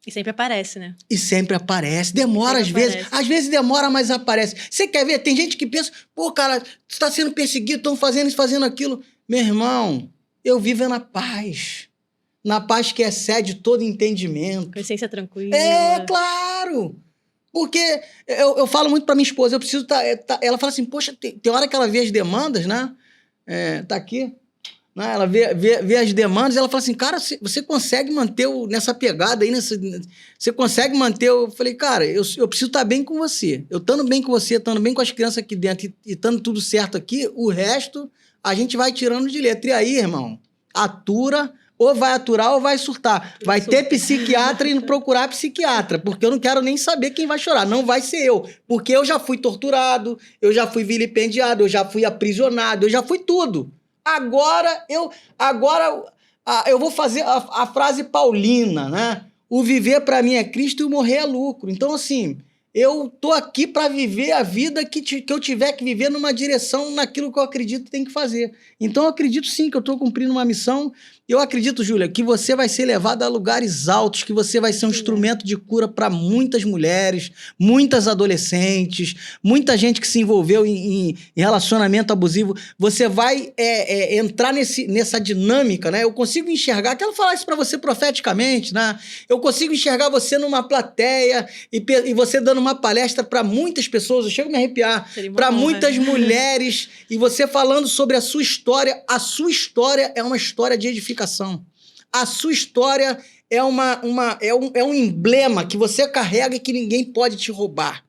S2: E sempre aparece, né?
S1: E sempre aparece. Demora
S2: Sempre
S1: às vezes.
S2: aparece.
S1: Às vezes demora, mas aparece. Você quer ver? Tem gente que pensa, pô, cara, você está sendo perseguido, estão fazendo isso, fazendo aquilo. Meu irmão, eu vivo na paz. Na paz que excede todo entendimento.
S2: Consciência tranquila.
S1: É, claro! Porque eu falo muito pra minha esposa, eu preciso ela fala assim, poxa, tem hora que ela vê as demandas, né? Tá aqui. Né? Ela vê as demandas e ela fala assim, cara, você consegue manter nessa pegada aí, você consegue manter... Eu falei, cara, eu preciso estar bem com você. Eu estando bem com você, estando bem com as crianças aqui dentro e estando tudo certo aqui, o resto a gente vai tirando de letra. E aí, irmão, atura... Ou vai aturar ou vai surtar. Vai ter psiquiatra e procurar psiquiatra, porque eu não quero nem saber quem vai chorar. Não vai ser eu, porque eu já fui torturado, eu já fui vilipendiado, eu já fui aprisionado, eu já fui tudo. Agora eu vou fazer a frase paulina, né? O viver para mim é Cristo e o morrer é lucro. Então, assim, eu tô aqui para viver a vida que eu tiver que viver numa direção, naquilo que eu acredito que tem que fazer. Então, eu acredito sim que eu estou cumprindo uma missão. Eu acredito, Júlia, que você vai ser levada a lugares altos, que você vai ser um instrumento de cura para muitas mulheres, muitas adolescentes, muita gente que se envolveu em relacionamento abusivo. Você vai entrar nessa dinâmica, né? Eu consigo enxergar, quero falar isso para você profeticamente, né? Eu consigo enxergar você numa plateia e você dando uma palestra para muitas pessoas, eu chego a me arrepiar, para muitas mulheres, e você falando sobre a sua história. A sua história é uma história de edificação. A sua história é um emblema que você carrega e que ninguém pode te roubar.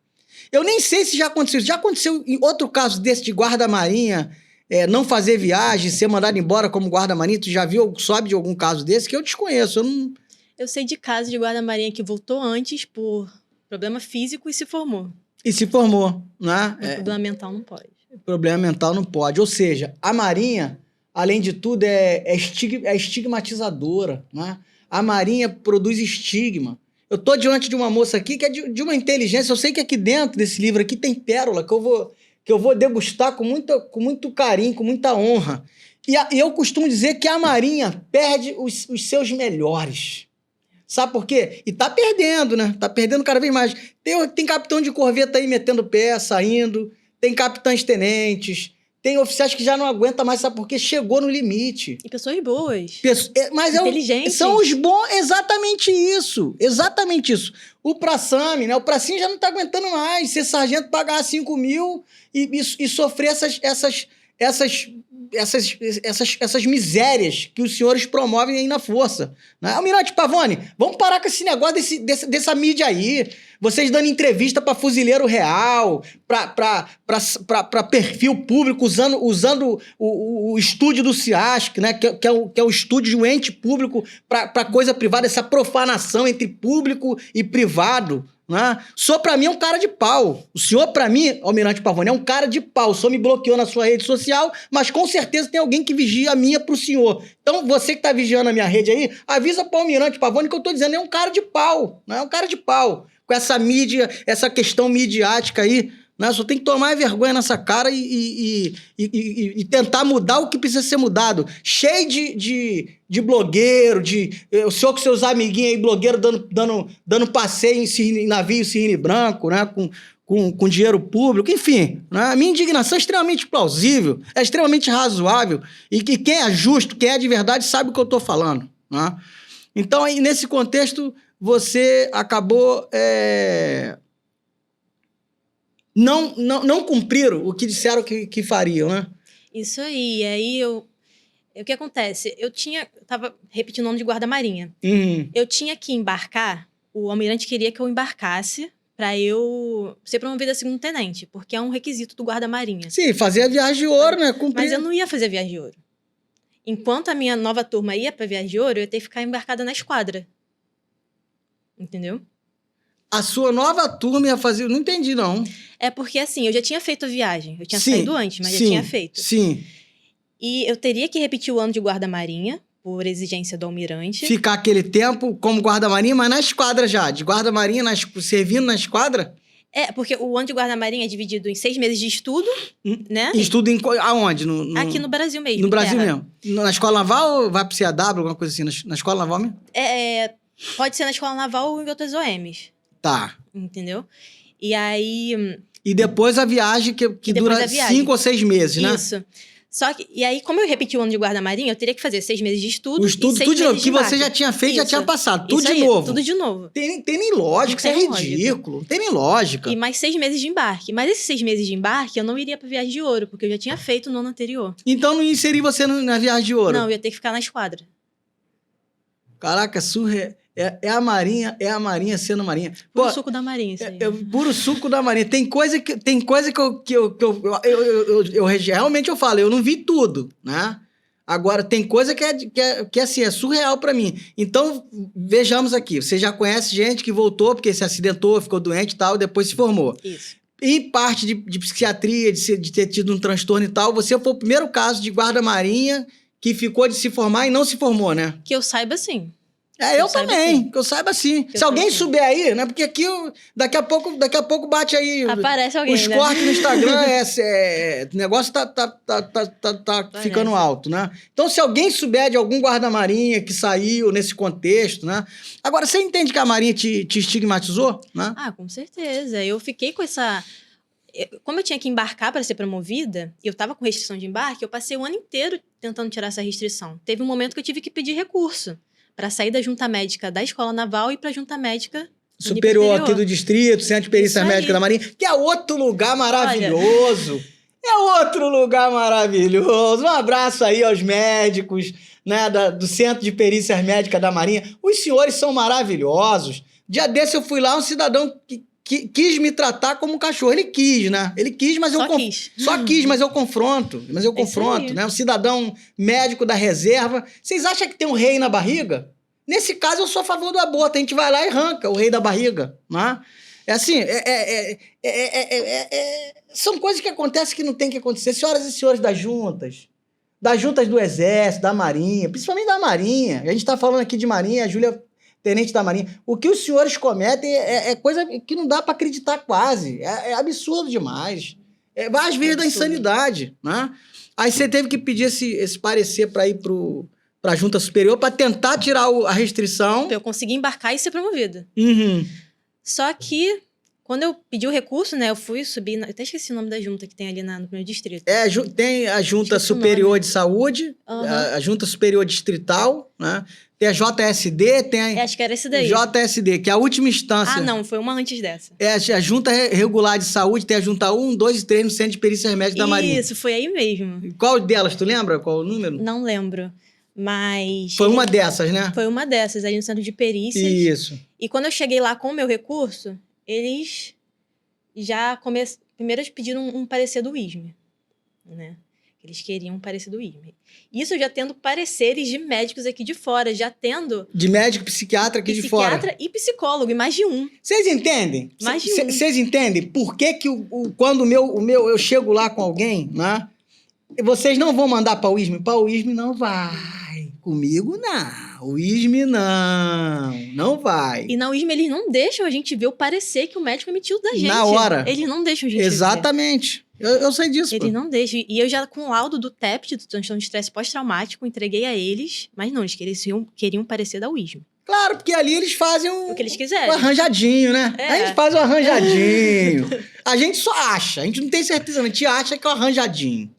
S1: Eu nem sei se já aconteceu. Já aconteceu em outro caso desse de guarda-marinha, não fazer viagem, ser mandado embora como guarda-marinha. Tu já viu, sabe de algum caso desse? Que eu desconheço.
S2: Eu sei de casos de guarda-marinha que voltou antes por problema físico e se formou.
S1: E se formou, né?
S2: Problema mental não pode.
S1: Problema mental não pode. Ou seja, a Marinha, além de tudo, é estigmatizadora, né? A Marinha produz estigma. Eu tô diante de uma moça aqui que é de uma inteligência. Eu sei que aqui dentro desse livro aqui tem pérola que eu vou degustar com muito carinho, com muita honra. E eu costumo dizer que a Marinha perde os seus melhores. Sabe por quê? E tá perdendo, né? Tá perdendo cada vez mais. Tem capitão de corveta aí metendo pé, saindo. Tem capitães tenentes. Tem oficiais que já não aguentam mais, sabe por quê? Chegou no limite.
S2: E pessoas boas.
S1: Mas
S2: inteligentes.
S1: São os bons, exatamente isso. Exatamente isso. O Praçame, né? O Pracinho já não tá aguentando mais ser sargento, pagar 5 mil e sofrer essas misérias que os senhores promovem aí na força. Né? Almirante Pavone, vamos parar com esse negócio dessa mídia aí. Vocês dando entrevista para fuzileiro real, para perfil público, usando o estúdio do CIASC, né? que é o estúdio de um ente público para coisa privada, essa profanação entre público e privado. Né? O senhor, pra mim, é um cara de pau. O senhor, pra mim, Almirante Pavone, é um cara de pau. O senhor me bloqueou na sua rede social, mas com certeza tem alguém que vigia a minha pro senhor. Então, você que tá vigiando a minha rede aí, avisa pro Almirante Pavone que eu tô dizendo, é um cara de pau. Né? É um cara de pau. Com essa mídia, essa questão midiática aí, né? Só tem que tomar vergonha nessa cara e tentar mudar o que precisa ser mudado. Cheio de blogueiro, o senhor com seus amiguinhos aí, blogueiro, dando passeio em navio Cirne Branco, né? Com dinheiro público, enfim. Né? A minha indignação é extremamente plausível, é extremamente razoável, e que quem é justo, quem é de verdade, sabe o que eu estou falando. Né? Então, aí, nesse contexto, você acabou... Não cumpriram o que disseram que fariam, né?
S2: Isso aí. E aí o que acontece? Eu tava repetindo o ano de guarda-marinha.
S1: Uhum.
S2: Eu tinha que embarcar, o almirante queria que eu embarcasse para eu ser promovida a segundo-tenente, porque é um requisito do guarda-marinha.
S1: Sim, fazer a viagem de ouro, né? Cumprir.
S2: Mas eu não ia fazer a viagem de ouro. Enquanto a minha nova turma ia pra viagem de ouro, eu ia ter que ficar embarcada na esquadra. Entendeu?
S1: A sua nova turma ia fazer... Não entendi, não.
S2: É porque, assim, eu já tinha feito a viagem. Eu tinha
S1: Sim,
S2: saído antes, mas
S1: sim,
S2: já tinha feito.
S1: Sim.
S2: E eu teria que repetir o ano de guarda-marinha, por exigência do almirante.
S1: Ficar aquele tempo como guarda-marinha, mas na esquadra já. De guarda-marinha, servindo na esquadra?
S2: É, porque o ano de guarda-marinha é dividido em 6 meses de estudo, né?
S1: Estudo aonde?
S2: Aqui no Brasil mesmo.
S1: No Brasil
S2: terra.
S1: mesmo. Na escola naval ou vai pro CAW, alguma coisa assim? Na escola naval mesmo?
S2: Pode ser na escola naval ou em outras OMs.
S1: Tá.
S2: Entendeu? E aí...
S1: E depois a viagem que dura 5 ou 6 meses, né?
S2: Isso. Só que, e aí, como eu repeti o ano de guarda-marinha, eu teria que fazer 6 meses de estudo.
S1: O estudo,
S2: e 6
S1: tudo de novo.
S2: meses
S1: Que
S2: de
S1: você
S2: embarque.
S1: já tinha feito, já tinha passado. Tudo
S2: Isso
S1: de
S2: aí,
S1: novo.
S2: Tudo de novo.
S1: Tem nem lógica, isso é
S2: Não tem
S1: ridículo. Não tem nem lógica.
S2: E mais 6 meses de embarque. Mas esses 6 meses de embarque, eu não iria pra viagem de ouro, porque eu já tinha feito no ano anterior.
S1: Então não inseri você na viagem de ouro?
S2: Não, eu ia ter que ficar na esquadra.
S1: Caraca, é a Marinha sendo Marinha.
S2: Puro suco da Marinha, isso aí.
S1: Puro suco da Marinha. Tem coisa que eu realmente falo, eu não vi tudo, né? Agora, tem coisa que assim, é surreal pra mim. Então, vejamos aqui. Você já conhece gente que voltou porque se acidentou, ficou doente e tal, e depois se formou.
S2: Isso.
S1: E parte de psiquiatria, de ter tido um transtorno e tal, você foi o primeiro caso de guarda-marinha que ficou de se formar e não se formou, né?
S2: Que eu saiba, sim.
S1: Eu também, que eu saiba sim. Se alguém souber aí, né? Porque aqui, daqui a pouco bate aí...
S2: Aparece alguém,
S1: os cortes no Instagram, o negócio tá ficando alto, né? Então, se alguém souber de algum guarda-marinha que saiu nesse contexto, né? Agora, você entende que a Marinha te estigmatizou, né?
S2: Ah, com certeza. Eu fiquei com essa... Como eu tinha que embarcar para ser promovida, e eu estava com restrição de embarque, eu passei o ano inteiro tentando tirar essa restrição. Teve um momento que eu tive que pedir recurso para sair da junta médica da Escola Naval e para a junta médica
S1: superior aqui do distrito, Centro de Perícia Médica da Marinha, que é outro lugar maravilhoso. Olha. É outro lugar maravilhoso. Um abraço aí aos médicos, né, do Centro de Perícias Médicas da Marinha. Os senhores são maravilhosos. Dia desse eu fui lá, um cidadão que quis me tratar como um cachorro. Ele quis, né? Ele quis, mas Só quis, mas eu confronto. Né? Um cidadão médico da reserva. Vocês acham que tem um rei na barriga? Nesse caso, eu sou a favor do aborto. A gente vai lá e arranca o rei da barriga, né? É assim, são coisas que acontecem que não tem que acontecer. Senhoras e senhores das juntas do Exército, da Marinha, principalmente da Marinha. A gente está falando aqui de Marinha, a Júlia... tenente da Marinha, o que os senhores cometem é coisa que não dá para acreditar quase, é absurdo demais, vai às vezes da insanidade, né? Aí você teve que pedir esse parecer para ir para a junta superior para tentar tirar a restrição.
S2: Pra eu conseguir embarcar e ser promovida.
S1: Uhum.
S2: Só que, quando eu pedi o recurso, né, eu fui subir... Eu até esqueci o nome da junta que tem ali no primeiro distrito.
S1: Tem a Junta Superior de Saúde, a Junta Superior Distrital, né? Tem a JSD,
S2: acho que era esse daí.
S1: JSD, que é a última instância.
S2: Ah, não, foi uma antes dessa.
S1: A Junta Regular de Saúde, tem a Junta 1, 2 e 3 no Centro de Perícias Médicas da Marinha.
S2: Isso, foi aí mesmo.
S1: Qual delas, tu lembra? Qual o número?
S2: Não lembro, mas...
S1: Foi uma dessas, né?
S2: Foi uma dessas, ali no Centro de Perícias.
S1: Isso.
S2: E quando eu cheguei lá com o meu recurso, eles já primeiro eles pediram um parecer do ISME, né? Eles queriam um parecer do ISME. Isso já tendo pareceres de médicos aqui de fora, já tendo...
S1: De médico psiquiatra aqui de fora.
S2: Psiquiatra e psicólogo, e mais de um.
S1: Vocês entendem?
S2: Mais de um.
S1: Vocês entendem por que quando eu chego lá com alguém, né? Vocês não vão mandar para o ISME? Para o ISME não vai. Comigo não. O ISME não vai.
S2: E na UISME eles não deixam a gente ver o parecer que o médico emitiu da gente.
S1: Na hora.
S2: Eles não deixam a gente
S1: Exatamente. Eu sei disso.
S2: Eles não deixam. E eu já, com o laudo do TEPT, do transtorno de estresse pós-traumático, entreguei a eles. Mas não, eles queriam parecer da UISME.
S1: Claro, porque ali eles fazem
S2: o que eles quiserem.
S1: Um arranjadinho, né? A gente faz um arranjadinho. A gente só acha. A gente não tem certeza, a gente acha que é um arranjadinho.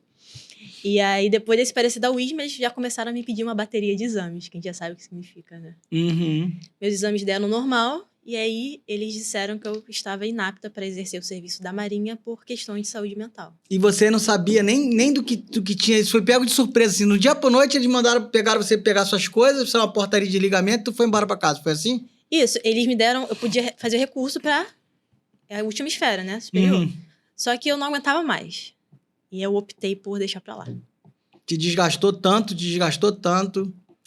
S2: E aí, depois desse parecer da UISME, eles já começaram a me pedir uma bateria de exames, que a gente já sabe o que significa, né?
S1: Uhum.
S2: Meus exames deram normal, E aí, eles disseram que eu estava inapta para exercer o serviço da Marinha por questões de saúde mental.
S1: E você não sabia nem do que tinha. Isso foi pego de surpresa, assim. No dia pra noite, eles pegaram você pegar suas coisas, fizeram uma portaria de ligamento e tu foi embora pra casa. Foi assim?
S2: Isso, eles me deram... Eu podia fazer recurso para a última esfera, né? Superior. Só que eu não aguentava mais. E eu optei por deixar pra lá.
S1: Te desgastou tanto.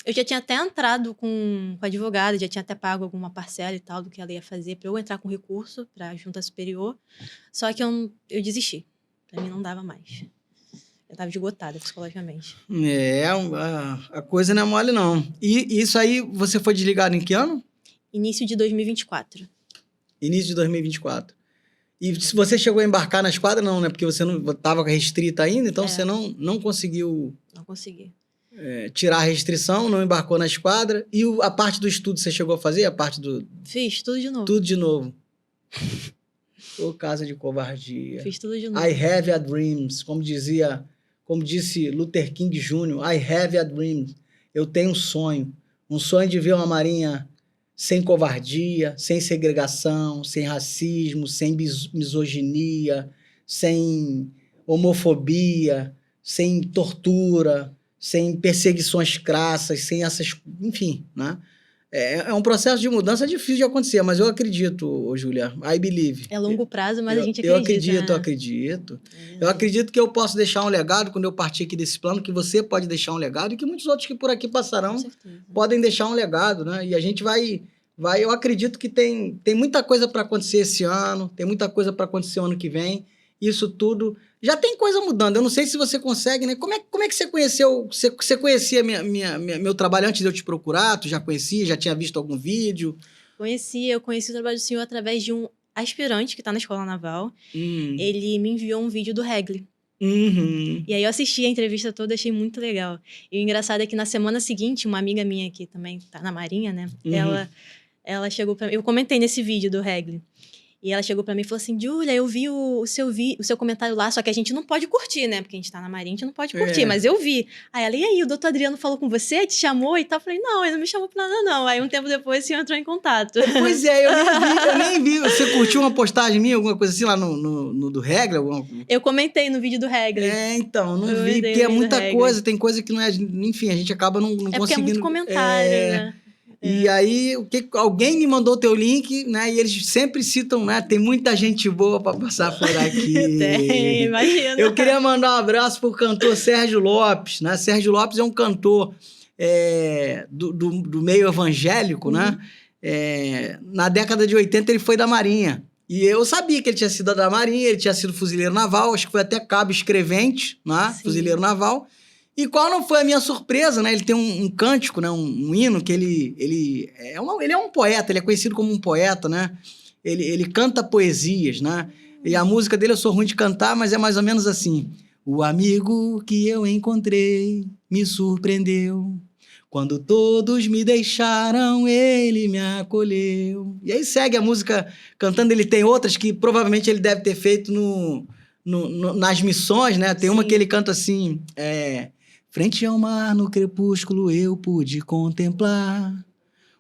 S2: Eu já tinha até entrado com advogado, já tinha até pago alguma parcela e tal do que ela ia fazer pra eu entrar com recurso pra junta superior. Só que eu desisti. Pra mim não dava mais. Eu tava esgotada psicologicamente.
S1: A coisa não é mole, não. E isso aí, você foi desligado em que ano?
S2: Início de 2024.
S1: Início de 2024. E se você chegou a embarcar na esquadra, não, né? Porque você não estava restrita ainda, então você não conseguiu...
S2: Não consegui.
S1: Tirar a restrição, não embarcou na esquadra. E a parte do estudo você chegou a fazer? A parte do...
S2: Fiz tudo de novo.
S1: Tudo de novo. Ô, casa de covardia.
S2: Fiz tudo de novo.
S1: I have a dream. Como disse Luther King Jr., I have a dream. Eu tenho um sonho. Um sonho de ver uma Marinha sem covardia, sem segregação, sem racismo, sem misoginia, sem homofobia, sem tortura, sem perseguições crassas, sem essas... Enfim, né? É um processo de mudança difícil de acontecer, mas eu acredito, Júlia. I believe.
S2: É longo prazo, mas a gente acredita.
S1: Eu acredito. Eu acredito que eu posso deixar um legado quando eu partir aqui desse plano, que você pode deixar um legado e que muitos outros que por aqui passarão podem deixar um legado, né? E a gente vai... Eu acredito que tem muita coisa para acontecer esse ano, tem muita coisa para acontecer o ano que vem. Isso tudo... Já tem coisa mudando. Eu não sei se você consegue, né? Como é que você conheceu... Você conhecia meu trabalho antes de eu te procurar? Tu já conhecia? Já tinha visto algum vídeo?
S2: Eu conheci o trabalho do senhor através de um aspirante que está na Escola Naval. Ele me enviou um vídeo do Regli. E aí eu assisti a entrevista toda, achei muito legal. E o engraçado é que na semana seguinte, uma amiga minha que também tá na Marinha, né? Ela chegou pra mim... Eu comentei nesse vídeo do Regli. E ela chegou pra mim e falou assim, Júlia, eu vi o seu comentário lá, só que a gente não pode curtir, né? Porque a gente tá na Marinha, a gente não pode curtir, mas eu vi. Aí ela, e aí, o doutor Adriano falou com você, te chamou e tal? Eu falei, não, ele não me chamou pra nada, não. Aí um tempo depois, o senhor entrou em contato.
S1: Pois é, eu nem vi. Você curtiu uma postagem minha, alguma coisa assim, lá no do Regli?
S2: Eu comentei no vídeo do Regli.
S1: Então, não vi, porque é muita coisa, tem coisa que não é... Enfim, a gente acaba não conseguindo...
S2: Porque é muito comentário, né?
S1: E aí, alguém me mandou o teu link, né? E eles sempre citam, né? Tem muita gente boa para passar por aqui.
S2: Tem, imagina.
S1: Eu queria mandar um abraço pro cantor Sérgio Lopes, né? Sérgio Lopes é um cantor do meio evangélico, né? Na década de 80 ele foi da Marinha. E eu sabia que ele tinha sido da Marinha, ele tinha sido fuzileiro naval, acho que foi até cabo escrevente, né? Sim. Fuzileiro naval. E qual não foi a minha surpresa, né? Ele tem um cântico, né? Um hino que ele é um poeta, ele é conhecido como um poeta, né? Ele canta poesias, né? E a música dele, eu sou ruim de cantar, mas é mais ou menos assim. O amigo que eu encontrei me surpreendeu. Quando todos me deixaram, ele me acolheu. E aí segue a música cantando. Ele tem outras que provavelmente ele deve ter feito nas missões, né? Tem uma que ele canta assim... Frente ao mar, no crepúsculo, eu pude contemplar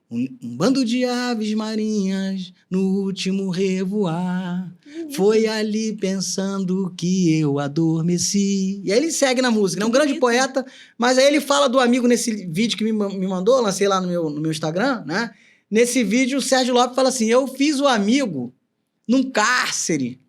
S1: um bando de aves marinhas no último revoar. Foi ali pensando que eu adormeci. E aí ele segue na música, é um grande poeta, mas aí ele fala do amigo nesse vídeo que me mandou, lancei lá no meu Instagram, né? Nesse vídeo, o Sérgio Lopes fala assim, eu fiz o amigo num cárcere.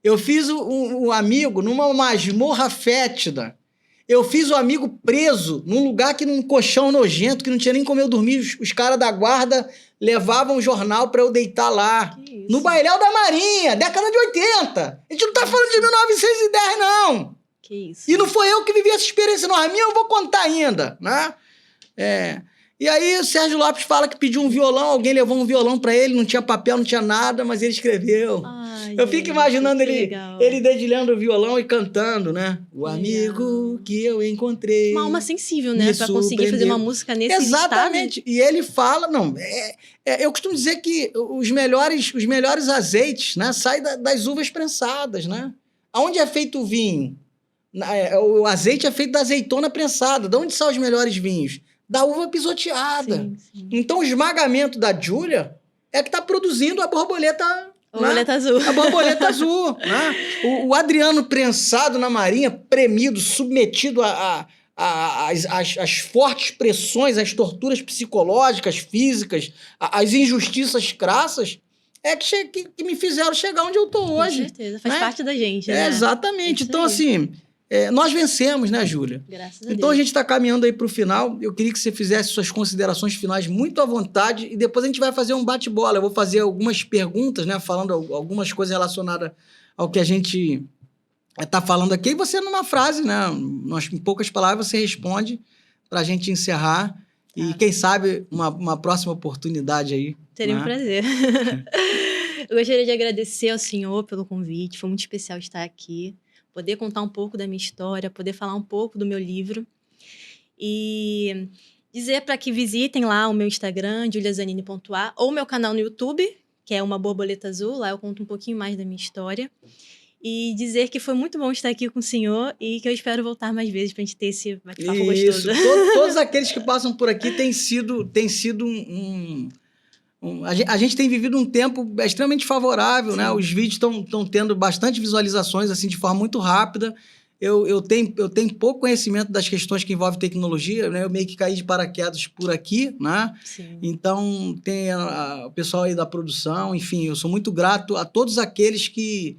S1: Eu fiz o amigo numa masmorra fétida. Eu fiz o amigo preso num lugar num colchão nojento, que não tinha nem como eu dormir. Os caras da guarda levavam um jornal para eu deitar lá. No Bailéu da Marinha, década de 80. A gente não tá falando de 1910, não.
S2: Que isso.
S1: E não foi eu que vivi essa experiência, não. A minha eu vou contar ainda, né? E aí o Sérgio Lopes fala que pediu um violão, alguém levou um violão pra ele, não tinha papel, não tinha nada, mas ele escreveu. Eu fico imaginando ele dedilhando o violão e cantando, né? O amigo que eu encontrei.
S2: Uma alma sensível, né? Pra conseguir fazer uma música nesse
S1: Exatamente.
S2: estado.
S1: E ele fala, eu costumo dizer que os melhores azeites, né, saem das uvas prensadas, né? Aonde é feito o vinho? O azeite é feito da azeitona prensada. De onde saem os melhores vinhos? Da uva pisoteada. Sim. Então, o esmagamento da Júlia é que está produzindo a borboleta...
S2: Borboleta azul.
S1: A borboleta azul. Né? O Adriano prensado na Marinha, premido, submetido às fortes pressões, às torturas psicológicas, físicas, às injustiças crassas, que me fizeram chegar onde eu estou hoje.
S2: Com certeza, faz parte da gente, né?
S1: Exatamente. Então, assim, nós vencemos, né, Júlia?
S2: Graças a Deus.
S1: Então, a gente está caminhando aí para o final. Eu queria que você fizesse suas considerações finais muito à vontade e depois a gente vai fazer um bate-bola. Eu vou fazer algumas perguntas, né, falando algumas coisas relacionadas ao que a gente está falando aqui. E você, numa frase, né, em poucas palavras, você responde para a gente encerrar. E quem sabe uma próxima oportunidade aí.
S2: Teria um prazer. Eu gostaria de agradecer ao senhor pelo convite. Foi muito especial estar aqui. Poder contar um pouco da minha história, poder falar um pouco do meu livro. E dizer para que visitem lá o meu Instagram, juliazanini.a, ou meu canal no YouTube, que é Uma Borboleta Azul. Lá eu conto um pouquinho mais da minha história. E dizer que foi muito bom estar aqui com o senhor e que eu espero voltar mais vezes para a gente ter esse bate-papo gostoso.
S1: Todos aqueles que passam por aqui têm sido a gente tem vivido um tempo extremamente favorável, sim, né? Os vídeos estão tendo bastante visualizações assim, de forma muito rápida. Eu tenho pouco conhecimento das questões que envolvem tecnologia, né? Eu meio que caí de paraquedas por aqui, né? Sim. Então, tem o pessoal aí da produção, enfim, eu sou muito grato a todos aqueles que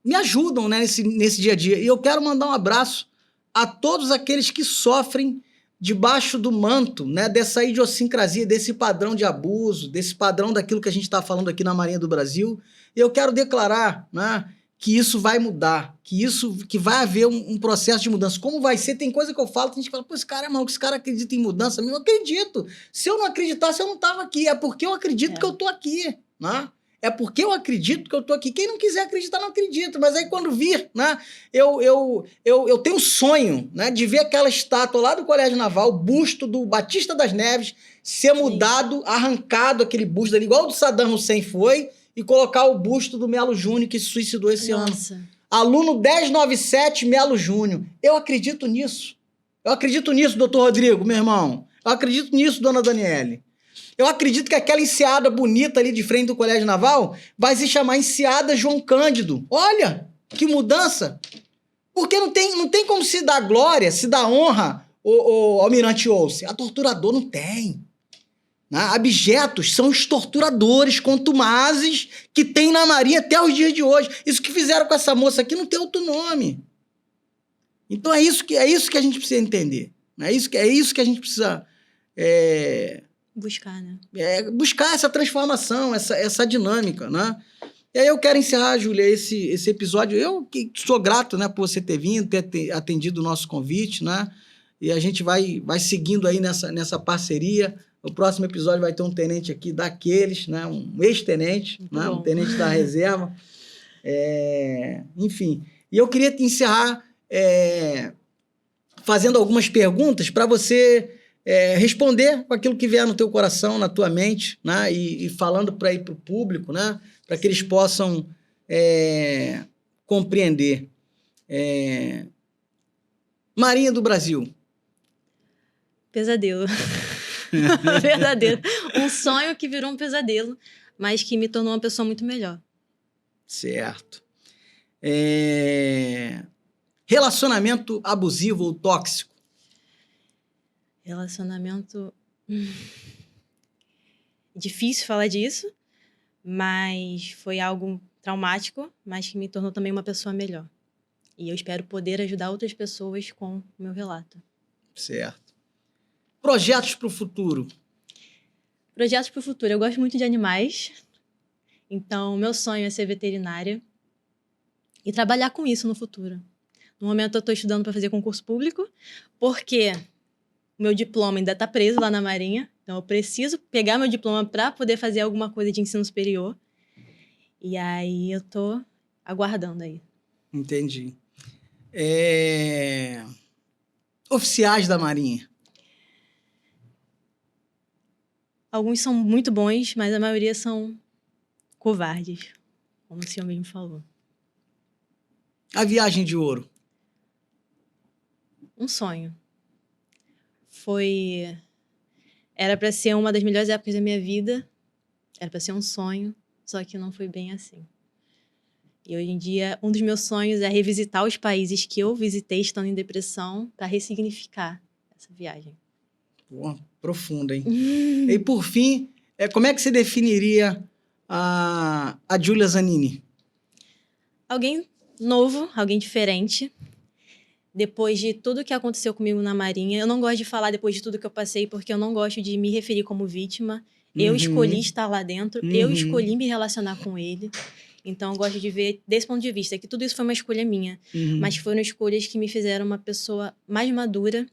S1: me ajudam, né, nesse dia a dia. E eu quero mandar um abraço a todos aqueles que sofrem debaixo do manto, né, dessa idiosincrasia, desse padrão de abuso, desse padrão daquilo que a gente está falando aqui na Marinha do Brasil. Eu quero declarar, né, que isso vai mudar, que vai haver um processo de mudança. Como vai ser? Tem coisa que eu falo, tem gente que fala, pô, esse cara é maluco, esse cara acredita em mudança. Eu acredito. Se eu não acreditasse, eu não estava aqui. É porque eu acredito que eu estou aqui, né? É porque eu acredito que eu estou aqui. Quem não quiser acreditar, não acredita. Mas aí, quando vir, né, eu tenho um sonho, né, de ver aquela estátua lá do Colégio Naval, o busto do Batista das Neves, ser mudado, arrancado aquele busto ali, igual o do Saddam Hussein foi, e colocar o busto do Melo Júnior, que se suicidou esse ano. Aluno 1097, Melo Júnior. Eu acredito nisso. Eu acredito nisso, doutor Rodrigo, meu irmão. Eu acredito nisso, dona Daniele. Eu acredito que aquela enseada bonita ali de frente do Colégio Naval vai se chamar Enseada João Cândido. Olha, que mudança! Porque não tem como se dar glória, se dar honra ao Almirante Olsen. A torturador não tem. Né? Abjetos são os torturadores contumazes que tem na Marinha até os dias de hoje. Isso que fizeram com essa moça aqui não tem outro nome. Então é isso que a gente precisa entender. É isso que a gente precisa...
S2: buscar, né?
S1: Buscar essa transformação, essa dinâmica, né? E aí eu quero encerrar, Júlia, esse episódio. Eu que sou grato, né, por você ter vindo, ter atendido o nosso convite, né? E a gente vai seguindo aí nessa parceria. O próximo episódio vai ter um tenente aqui daqueles, né? Um ex-tenente, né? Um tenente da reserva. Enfim. E eu queria encerrar fazendo algumas perguntas para você... responder com aquilo que vier no teu coração, na tua mente, né? E falando para ir para o público, né? Para que eles possam compreender. Marinha do Brasil.
S2: Pesadelo. Verdadeiro. Um sonho que virou um pesadelo, mas que me tornou uma pessoa muito melhor.
S1: Certo. Relacionamento abusivo ou tóxico?
S2: Relacionamento... Difícil falar disso, mas foi algo traumático, mas que me tornou também uma pessoa melhor. E eu espero poder ajudar outras pessoas com o meu relato.
S1: Certo. Projetos para o futuro?
S2: Projetos para o futuro. Eu gosto muito de animais, então meu sonho é ser veterinária e trabalhar com isso no futuro. No momento eu estou estudando para fazer concurso público, porque... o meu diploma ainda está preso lá na Marinha, então eu preciso pegar meu diploma para poder fazer alguma coisa de ensino superior. E aí eu tô aguardando aí.
S1: Entendi. Oficiais da Marinha?
S2: Alguns são muito bons, mas a maioria são covardes, como o senhor mesmo falou.
S1: A viagem de ouro?
S2: Um sonho. Foi Era para ser uma das melhores épocas da minha vida, era para ser um sonho, só que não foi bem assim. E hoje em dia, um dos meus sonhos é revisitar os países que eu visitei estando em depressão para ressignificar essa viagem.
S1: Pô, profundo, hein? E por fim, como é que você definiria a Giulia Zanini?
S2: Alguém novo, alguém diferente. Depois de tudo que aconteceu comigo na Marinha, eu não gosto de falar depois de tudo que eu passei, porque eu não gosto de me referir como vítima. Eu escolhi estar lá dentro, eu escolhi me relacionar com ele. Então, eu gosto de ver desse ponto de vista, que tudo isso foi uma escolha minha. Mas foram escolhas que me fizeram uma pessoa mais madura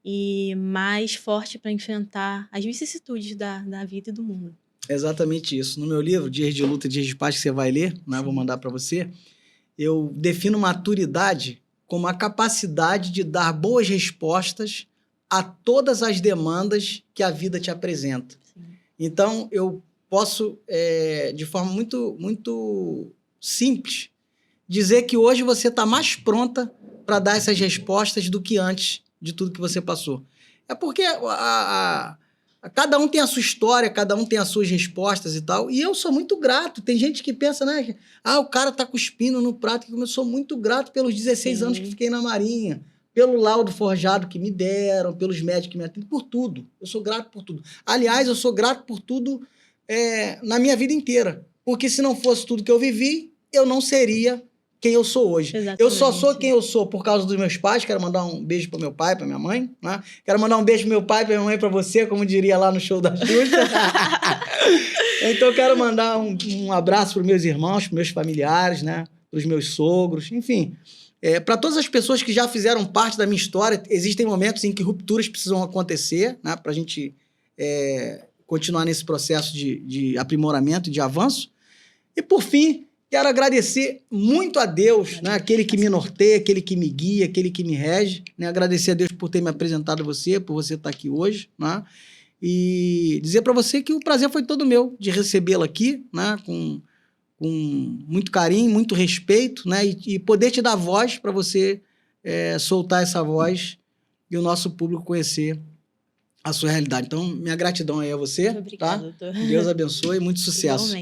S2: e mais forte para enfrentar as vicissitudes da vida e do mundo.
S1: Exatamente isso. No meu livro, Dias de Luta e Dias de Paz, que você vai ler, né? Vou mandar para você, eu defino maturidade como a capacidade de dar boas respostas a todas as demandas que a vida te apresenta.
S2: Sim.
S1: Então, eu posso, de forma muito, muito simples, dizer que hoje você está mais pronta para dar essas respostas do que antes de tudo que você passou. É porque cada um tem a sua história, cada um tem as suas respostas e tal, e eu sou muito grato. Tem gente que pensa, né? O cara tá cuspindo no prato, eu sou muito grato pelos 16 anos que fiquei na Marinha, pelo laudo forjado que me deram, pelos médicos que me atendem, por tudo. Eu sou grato por tudo. Aliás, eu sou grato por tudo na minha vida inteira. Porque se não fosse tudo que eu vivi, eu não seria quem eu sou hoje.
S2: Exatamente.
S1: Eu só sou quem eu sou por causa dos meus pais. Quero mandar um beijo para meu pai, para minha mãe. Né? Quero mandar um beijo para meu pai, para minha mãe, para você, como diria lá no show da Xuxa. Então, quero mandar um abraço para meus irmãos, para meus familiares, né? Para os meus sogros, enfim. Para todas as pessoas que já fizeram parte da minha história, existem momentos em que rupturas precisam acontecer, né? Para a gente continuar nesse processo de aprimoramento e de avanço. E, por fim, quero agradecer muito a Deus, né? Aquele que me norteia, aquele que me guia, aquele que me rege. Né? Agradecer a Deus por ter me apresentado a você, por você estar aqui hoje. Né? E dizer para você que o prazer foi todo meu de recebê-la aqui, né? Com muito carinho, muito respeito, né? E poder te dar voz para você soltar essa voz e o nosso público conhecer a sua realidade. Então, minha gratidão aí a você.
S2: Muito obrigada,
S1: tá?
S2: doutor.
S1: Deus abençoe e muito sucesso.
S2: Igualmente.